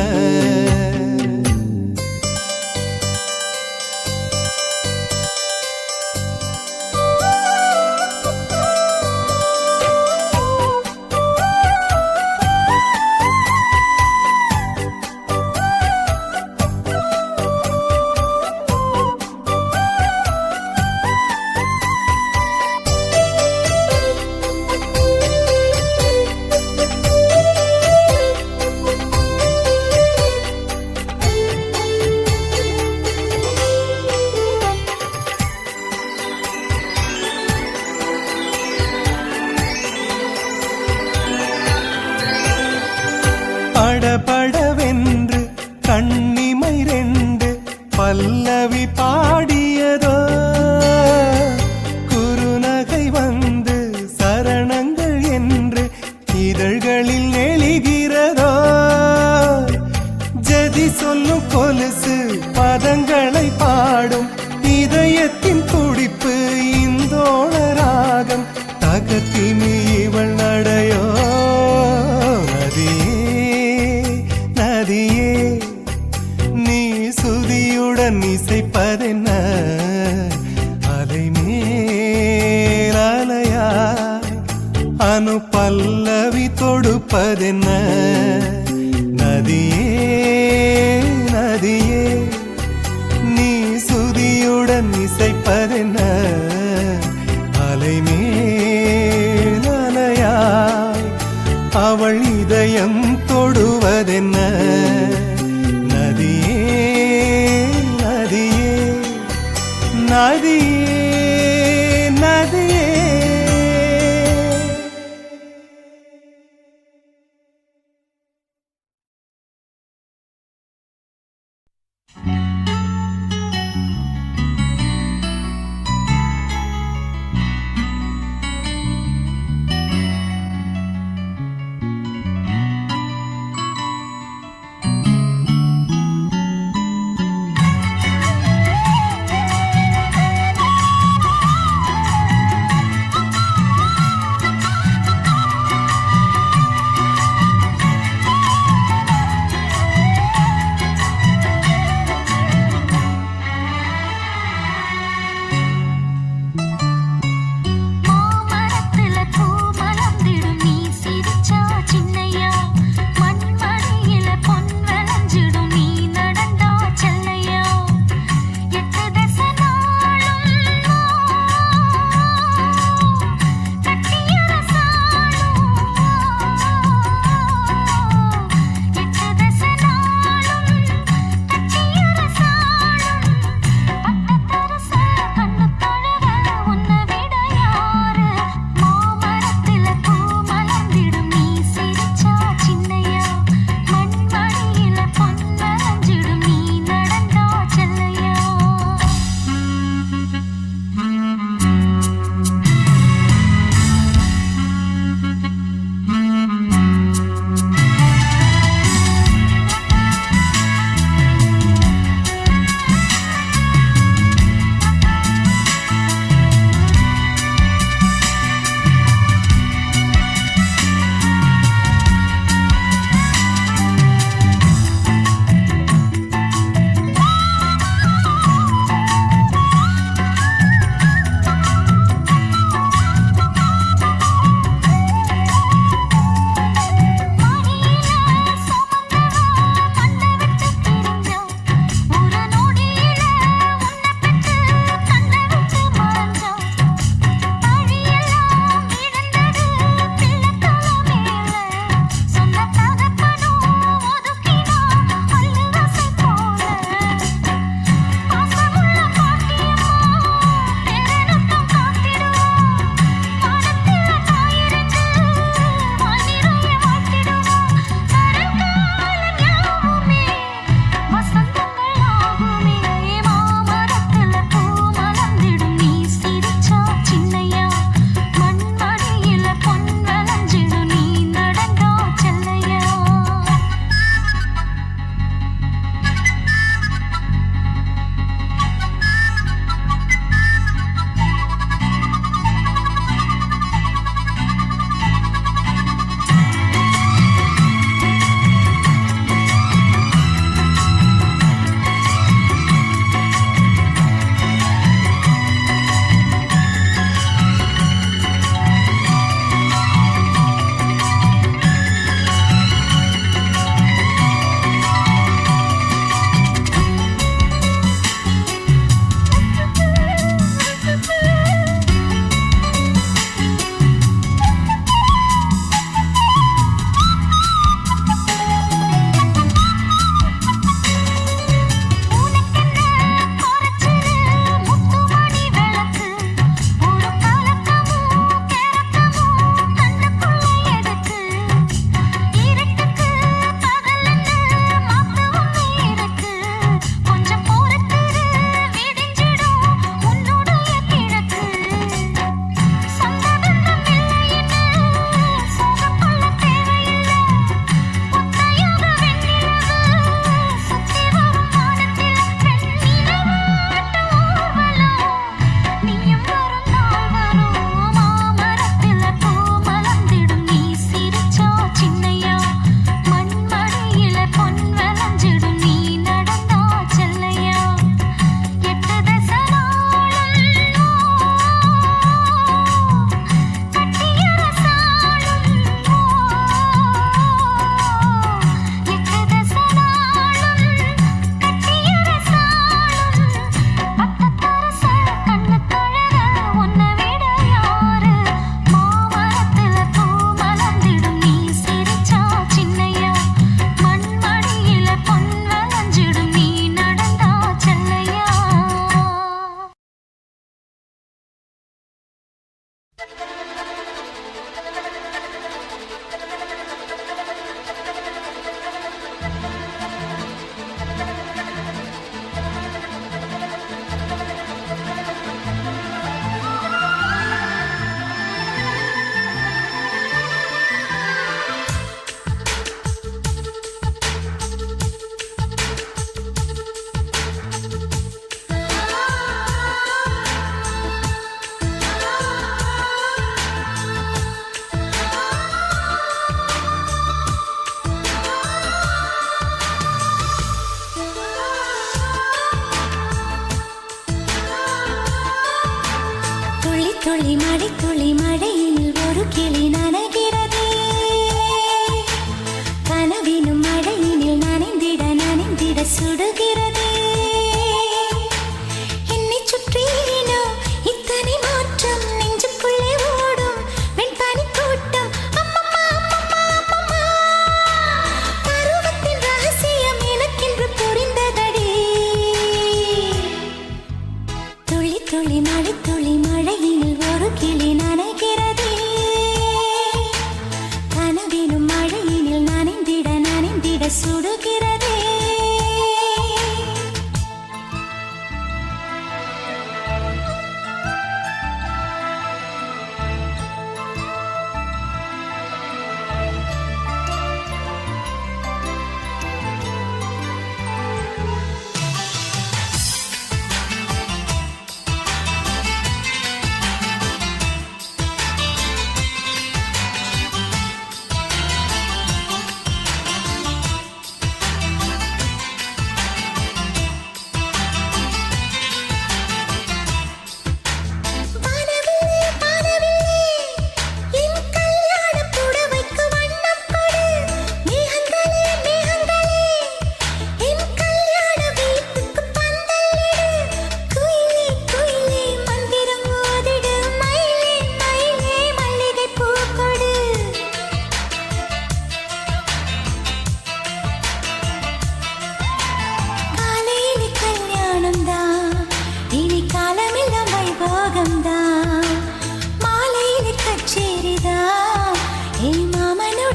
Speaker 4: படபடவென்று கண்ணிமை ரெண்டு பல்லவி பாடியதோ குறுநகை வந்து சரணங்கள் என்று இதழ்களில் நெளிகிறதோ ஜதி சொல்லும் கொலுசு பதங்களை பாடும் இதயத்தின் துடிப்பு இந்தோள ராகம் தகத்தினி இவள் நடையோ நதியே நீ சுதியுடன் இசைப்பதென்ன அலைமேல் அலையாய் அனு பல்லவி தொடுப்பதென்ன நதியே நீ சுதியுடன் இசைப்பதென்ன அலைமேல் அலையாய் அவள் இதயம் தொடுவதென்ன நதியே நதியே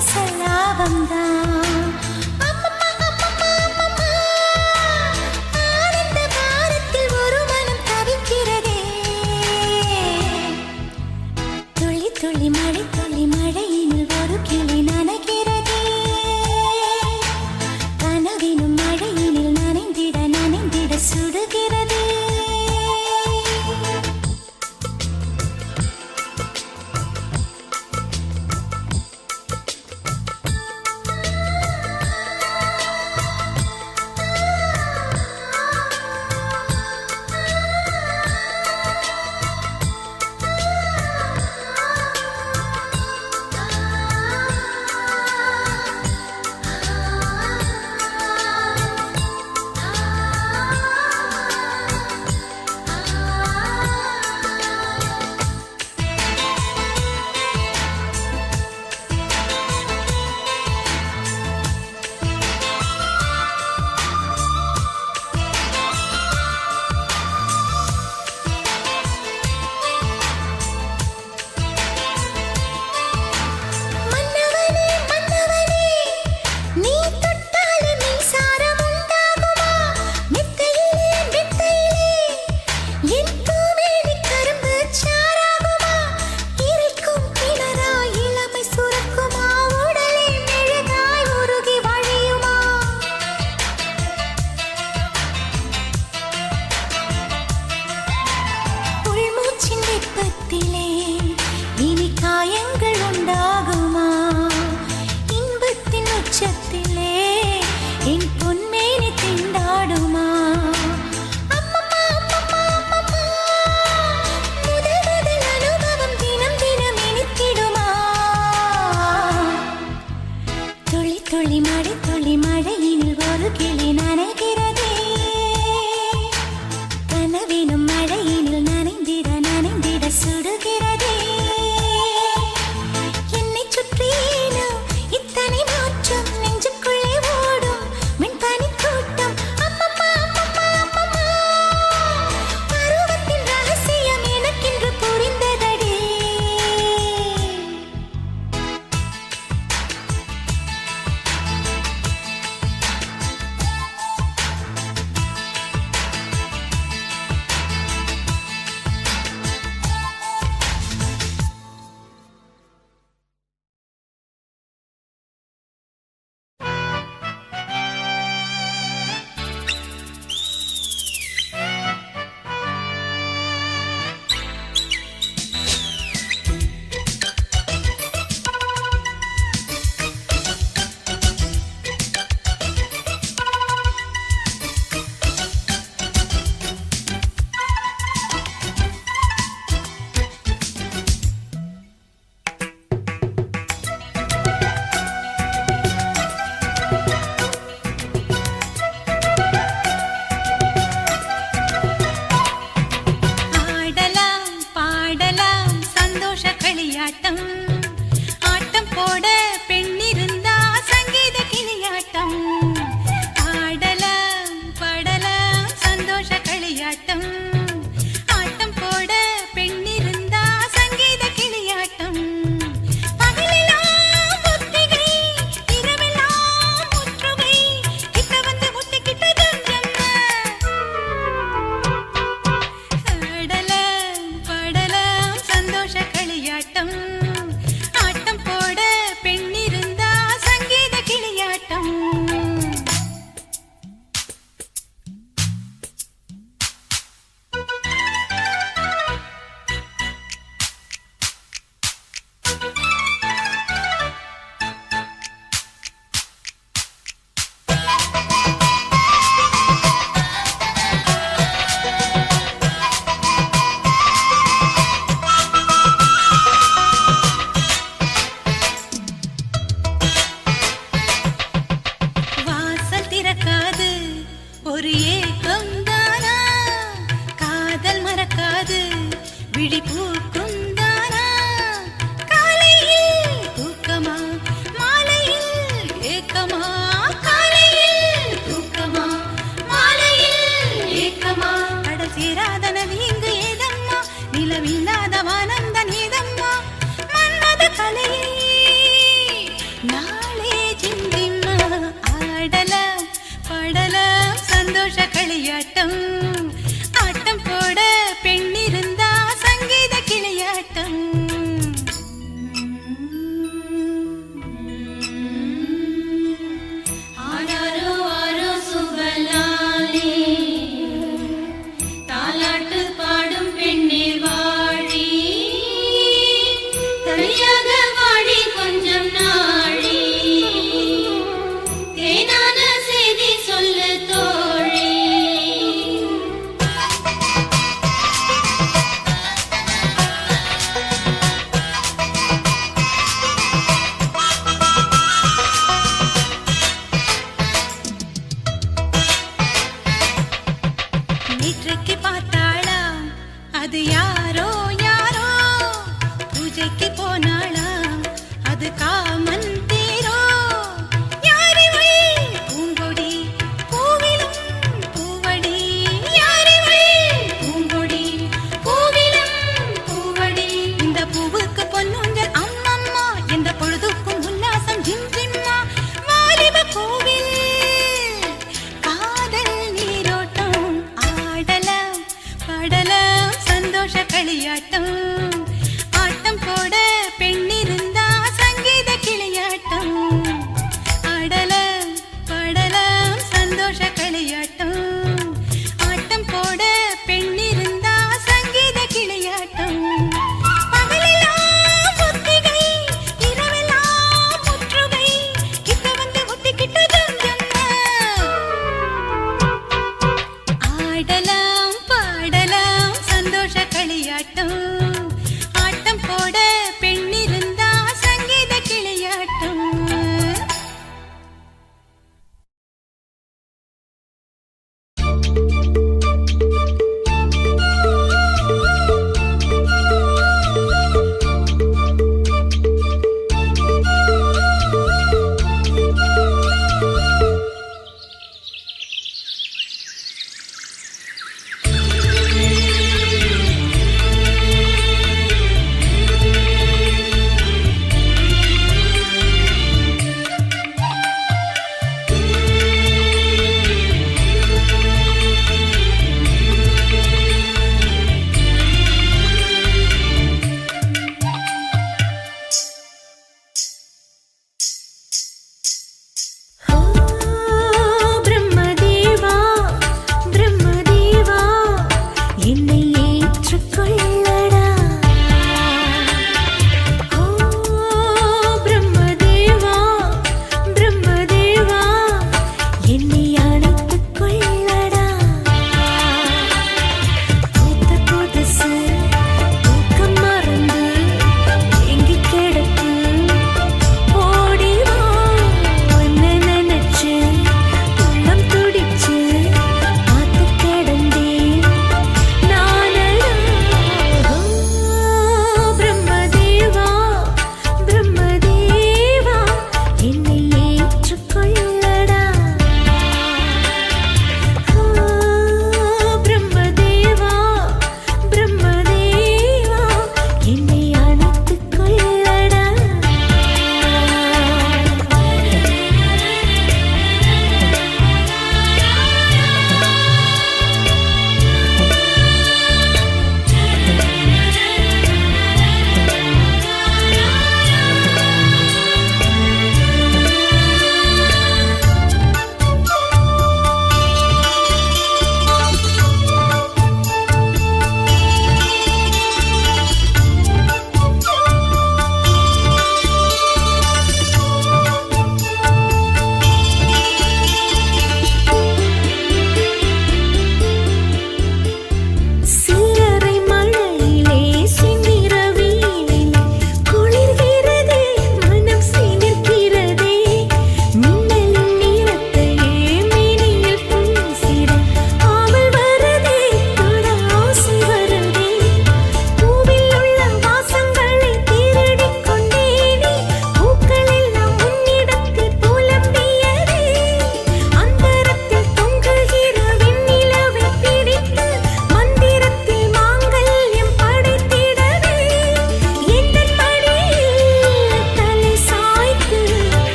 Speaker 2: சொல்ல வந்தான். அம்மம்மா, அம்மம்மா, அம்மம்மா. ஆனந்த பாரத்தில் ஒரு மனம் தவிக்கிறதே. துளி துளி மழை துளி மழையினில் ஒரு கிளி நனைகிறதே. கனவினும் மழையினில் நனைந்திட நனைந்திட சுடுகிறதே.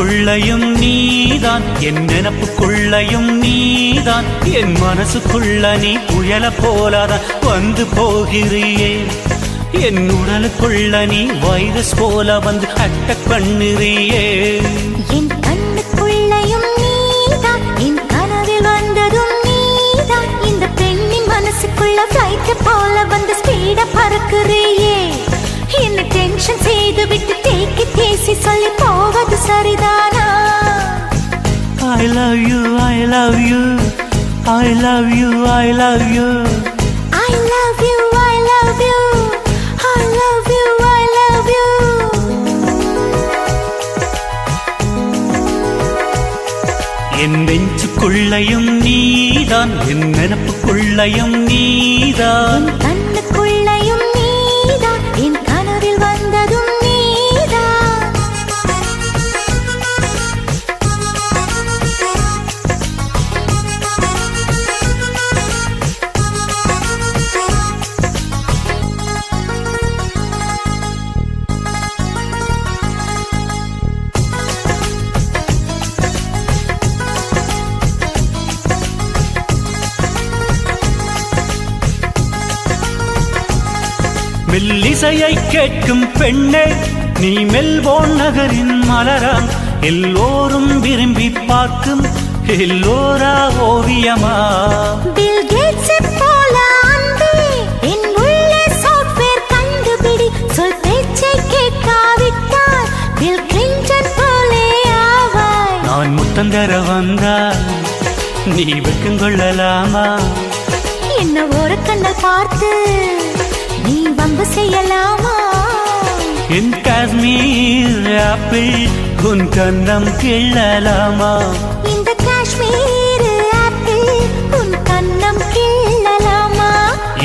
Speaker 5: நெஞ்சுக்குள்ளையும் நீதான் என் நினப்புக்குள்ளையும் நீதான் என் மனசுக்குள்ள நீ புயல போலாதான் வந்து போகிறியே என் உடலுக்குள்ள நீ வைரஸ் போல வந்து அட்டக் பண்ணுறியே
Speaker 2: என் கண்ணுக்குள்ளையும் நீதான் என் கனவில் வந்ததும் நீதான் இந்த பெண்ணின் மனசுக்குள்ள ஃப்ளைட் போல வந்து ஸ்பீட பறக்குறியே என்ன டென்ஷன் செய்து விட்டு தேக்கி பேசி சொல்லி போவது சரிதானா
Speaker 5: I love you, I love you, I love you, I love you.
Speaker 2: I love you, I love you, I love you, I love you.
Speaker 5: என் நெஞ்சுக்குள்ளையும் நீதான் என் நினப்புக்குள்ளையும் நீதான்
Speaker 2: என் கண்ணுக்குள்ளையும் நீதான் என் கனவில் வந்ததும் நீதான்
Speaker 5: மெல்லிசையை கேட்கும் பெண்ணே நீ மெல்போர்ன் நகரின் மலரா எல்லோரும் விரும்பி பார்க்கும் எல்லோரா ஓவியமா
Speaker 2: பில் கேட்ஸ் போல அன்பே என் உள்ளே சாஃப்ட்வேர் கண்டுபிடி சொல் பேச்சை கேட்காவிட்டால் பில் கிளின்டன் போலே ஆவாய்
Speaker 5: நான் முத்தந்தர வந்தால் நீ வெட்கங்கொள்ளலாமா
Speaker 2: என்ன ஒரு கண்ணல் பார்த்து நீ வம்பு செய்யலாமா
Speaker 5: என் காஷ்மீர் ஆப்பிள் உன் கண்ணம் கிள்ளலாமா
Speaker 2: இந்த காஷ்மீர் ஆப்பிள் உன் கண்ணம் கிள்ளலாமா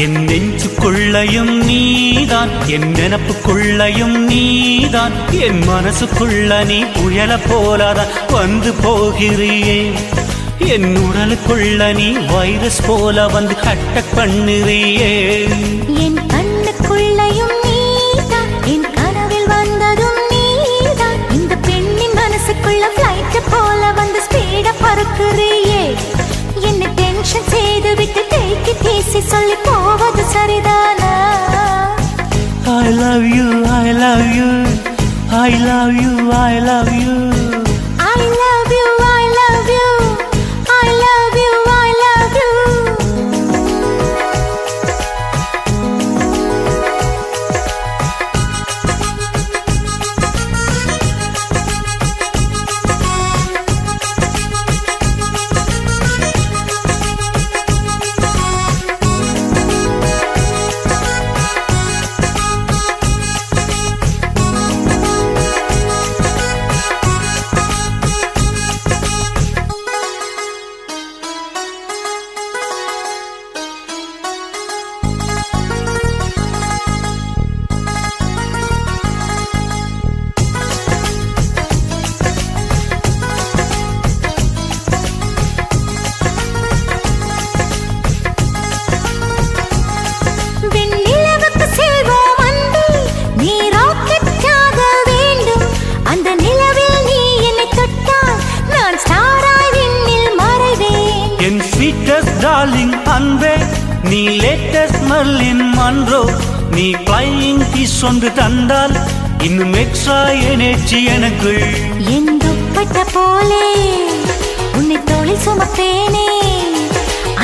Speaker 5: என் நெஞ்சுக்குள்ளையும் நீதான் என் நினப்புக்குள்ளையும் நீதான் என் மனசுக்குள்ள நீ புயல போலாதான் வந்து போகிறியே என் உடலுக்குள்ள நீ வைரஸ் போல வந்து அட்டக் பண்ணுறியே
Speaker 2: என் கண்ணுக்குள்ளையும் நீதான் என் கனவில் வந்ததும் நீதான் இந்த பெண்ணின் மனசுக்குள்ள ஃப்ளைட் போல வந்து ஸ்பீட பறக்குறியே என்ன டென்ஷன் செய்து விட்டு தேக்கி பேசி சொல்லி போவது சரிதானா
Speaker 5: I love you, I love you, I love you, I love you.
Speaker 2: I love you, I love you, I love you, I love you. வெண்ணிலவுக்கு செல்வோம் அன்பே நீ ராக்கெட்டாக வேண்டும் அந்த நிலவில் நீ என்னை தொட்டால் நான் ஸ்டாராய் விண்ணில் மறைவேன்
Speaker 5: என் ஸ்வீட்டஸ்ட் டார்லிங் அன்பே நீ லேட்டஸ்ட் மர்லின் மன்றோ நீ ஃப்ளையிங் கிஸ் ஒன்று தந்தால் இன்னும் எக்ஸ்ட்ரா எனர்ஜி எனக்குள்
Speaker 2: என் துப்பட்ட போலே உன்னை தோளில் சுமப்பேனே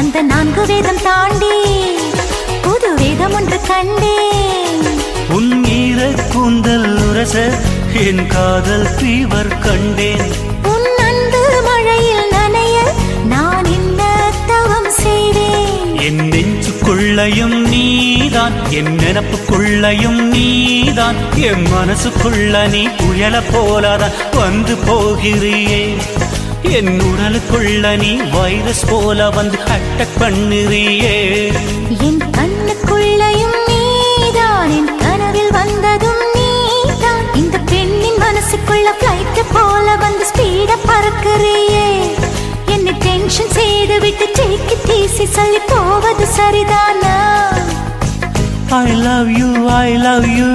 Speaker 2: அந்த 4 வேதம் தாண்டி புது வேதம் ஒன்று கண்டேன்
Speaker 5: உன் ஈர கூந்தல் உரச என் காதல் ஃபீவர் கண்டேன்
Speaker 2: உன் அன்பு மழையில் நனைய நான் என்ன தவம் செய்வேன்
Speaker 5: என் நெஞ்சுக்குள்ளையும் நீதான் என் நினப்புக்குள்ளையும் நீதான் என் மனசுக்குள்ள நீ புயல போலாதான் வந்து போகிறியே என் உடலுக்குள்ள நீ வைரஸ் போல வந்து அட்டக் பண்ணுறியே
Speaker 2: என் கண்ணுக்குள்ளையும் நீதான் என் கனவில் வந்ததும் நீதான் இந்த பெண்ணின் மனசுக்குள்ள ஃப்ளைட் போல வந்து ஸ்பீட பறக்குறியே என்ன டென்ஷன் செய்து விட்டு தேக்கி பேசி சொல்லி போவது சரிதானா
Speaker 5: I love you, I love you,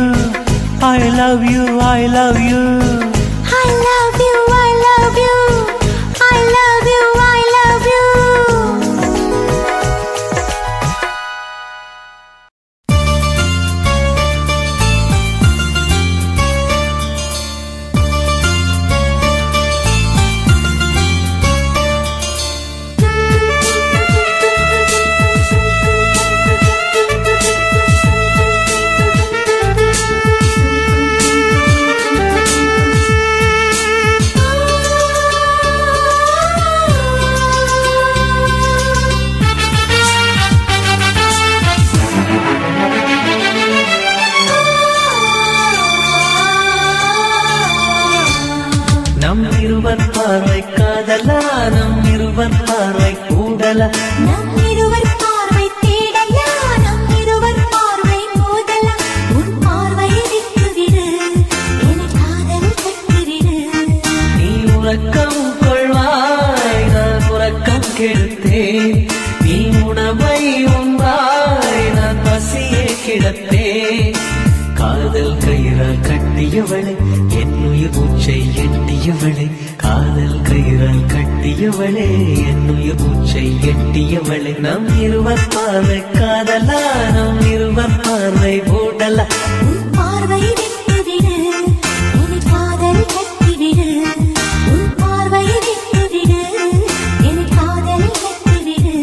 Speaker 5: I love you, I love you.
Speaker 2: I love you, I
Speaker 3: நம் இருவர் பார்வை காதலா நம் இருவர் பார்வை கூடலா
Speaker 2: நம் இருவர் பார்வை தேடலா நம் இருவர் பார்வை மோதலா உன் பார்வையை விட்டுவிடு என காதல் கட்டிவிடு
Speaker 3: நீ உறக்கம் கொள்வாய் நான் உறக்கம் கெடுத்தேன் நீ உணவை உண்பாய் நான் பசியே கிடப்பேன் காதல் கயிறால் கட்டியவளே என் உயிர் மூச்சை எட்டியவளே காதல் கயிறால் கட்டியவளே என் உயிர் மூச்சை எட்டியவளே நம் இருவர் பார்வை காதலா நம் இருவர் பார்வை போடலா
Speaker 2: உன் பார்வையை விட்டுவிடு என காதல் கட்டிவிடு உன் பார்வையை விட்டுவிடு என காதல் கட்டிவிடு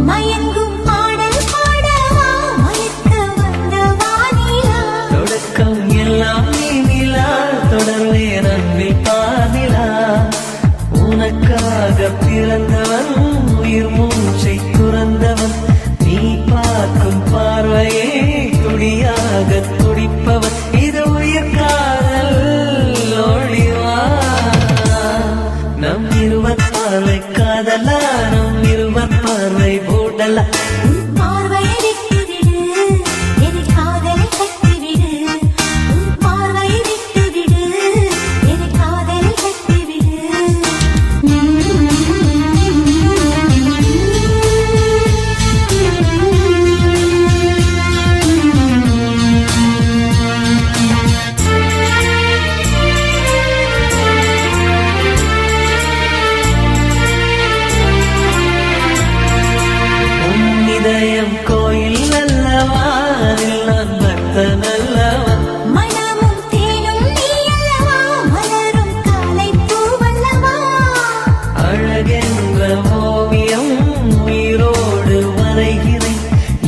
Speaker 2: மயங்கும் பாடல் பாடவா மயக்க வந்த வானிலா
Speaker 3: தொடக்கம் எல்லாம் நீ நிலா தொடர்வே நன்றி பாதிலா உனக்காக பிறந்தவன் உயிர் மூச்சை துறந்தவன் நீ பார்க்கும் பார்வையே துடியாக துடிப்பவன் இது உயிர் காதல் ஒளிவா நம் இருவர் பார்வை காதலா நம் இருவர் பார்வை போடலா
Speaker 2: உன் பார்வையை விட்டுவிடு என காதலை கட்டிவிடு உன் பார்வையை விட்டுவிடு என காதலை கட்டிவிடு
Speaker 3: உன் இதயம் கோயில் அல்லவா அதில் நான் பக்தன் அல்லவா
Speaker 2: மனமும் தேனும் நீ அல்லவா மலரும் காலை பூவல்லவா
Speaker 3: அழகென்ற ஓவியம் உயிரோடு வரைகிறேன்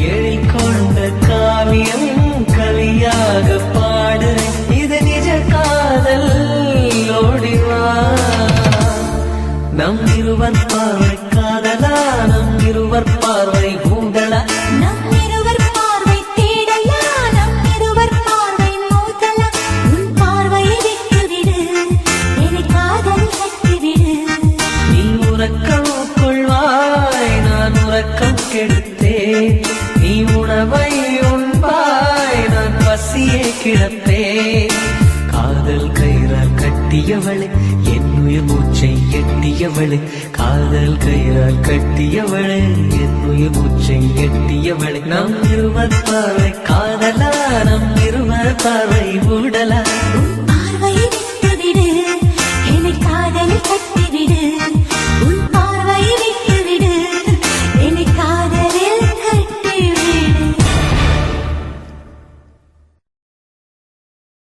Speaker 3: எழில் கொண்ட காவியம் கவியாக பாடுறேன் இது நிஜ காதல் ஓடிவா நம் இருவர் பார்வை காதலா நம் இருவர் பார்வை கூடலா
Speaker 2: நம் இருவர் பார்வை தேடலா நம் இருவர் பார்வை மோதலா உன் பார்வையை விட்டுவிடு என காதல் கட்டிவிடு
Speaker 3: நீ உறக்கம் கொள்வாய் நான் உறக்கம் கெடுத்தேன் நீ உணவை உண்பாய் நான் பசியே கிடப்பேன் காதல் கயிறால் கட்டியவளே என் உயிர் மூச்சை எட்டியவளே காதல் கயிறால் கட்டியவளே என் உயிர் மூச்சை எட்டியவளே நம் இருவர் பார்வை காதலா நம் இருவர் பார்வை ஊடலா
Speaker 2: உன்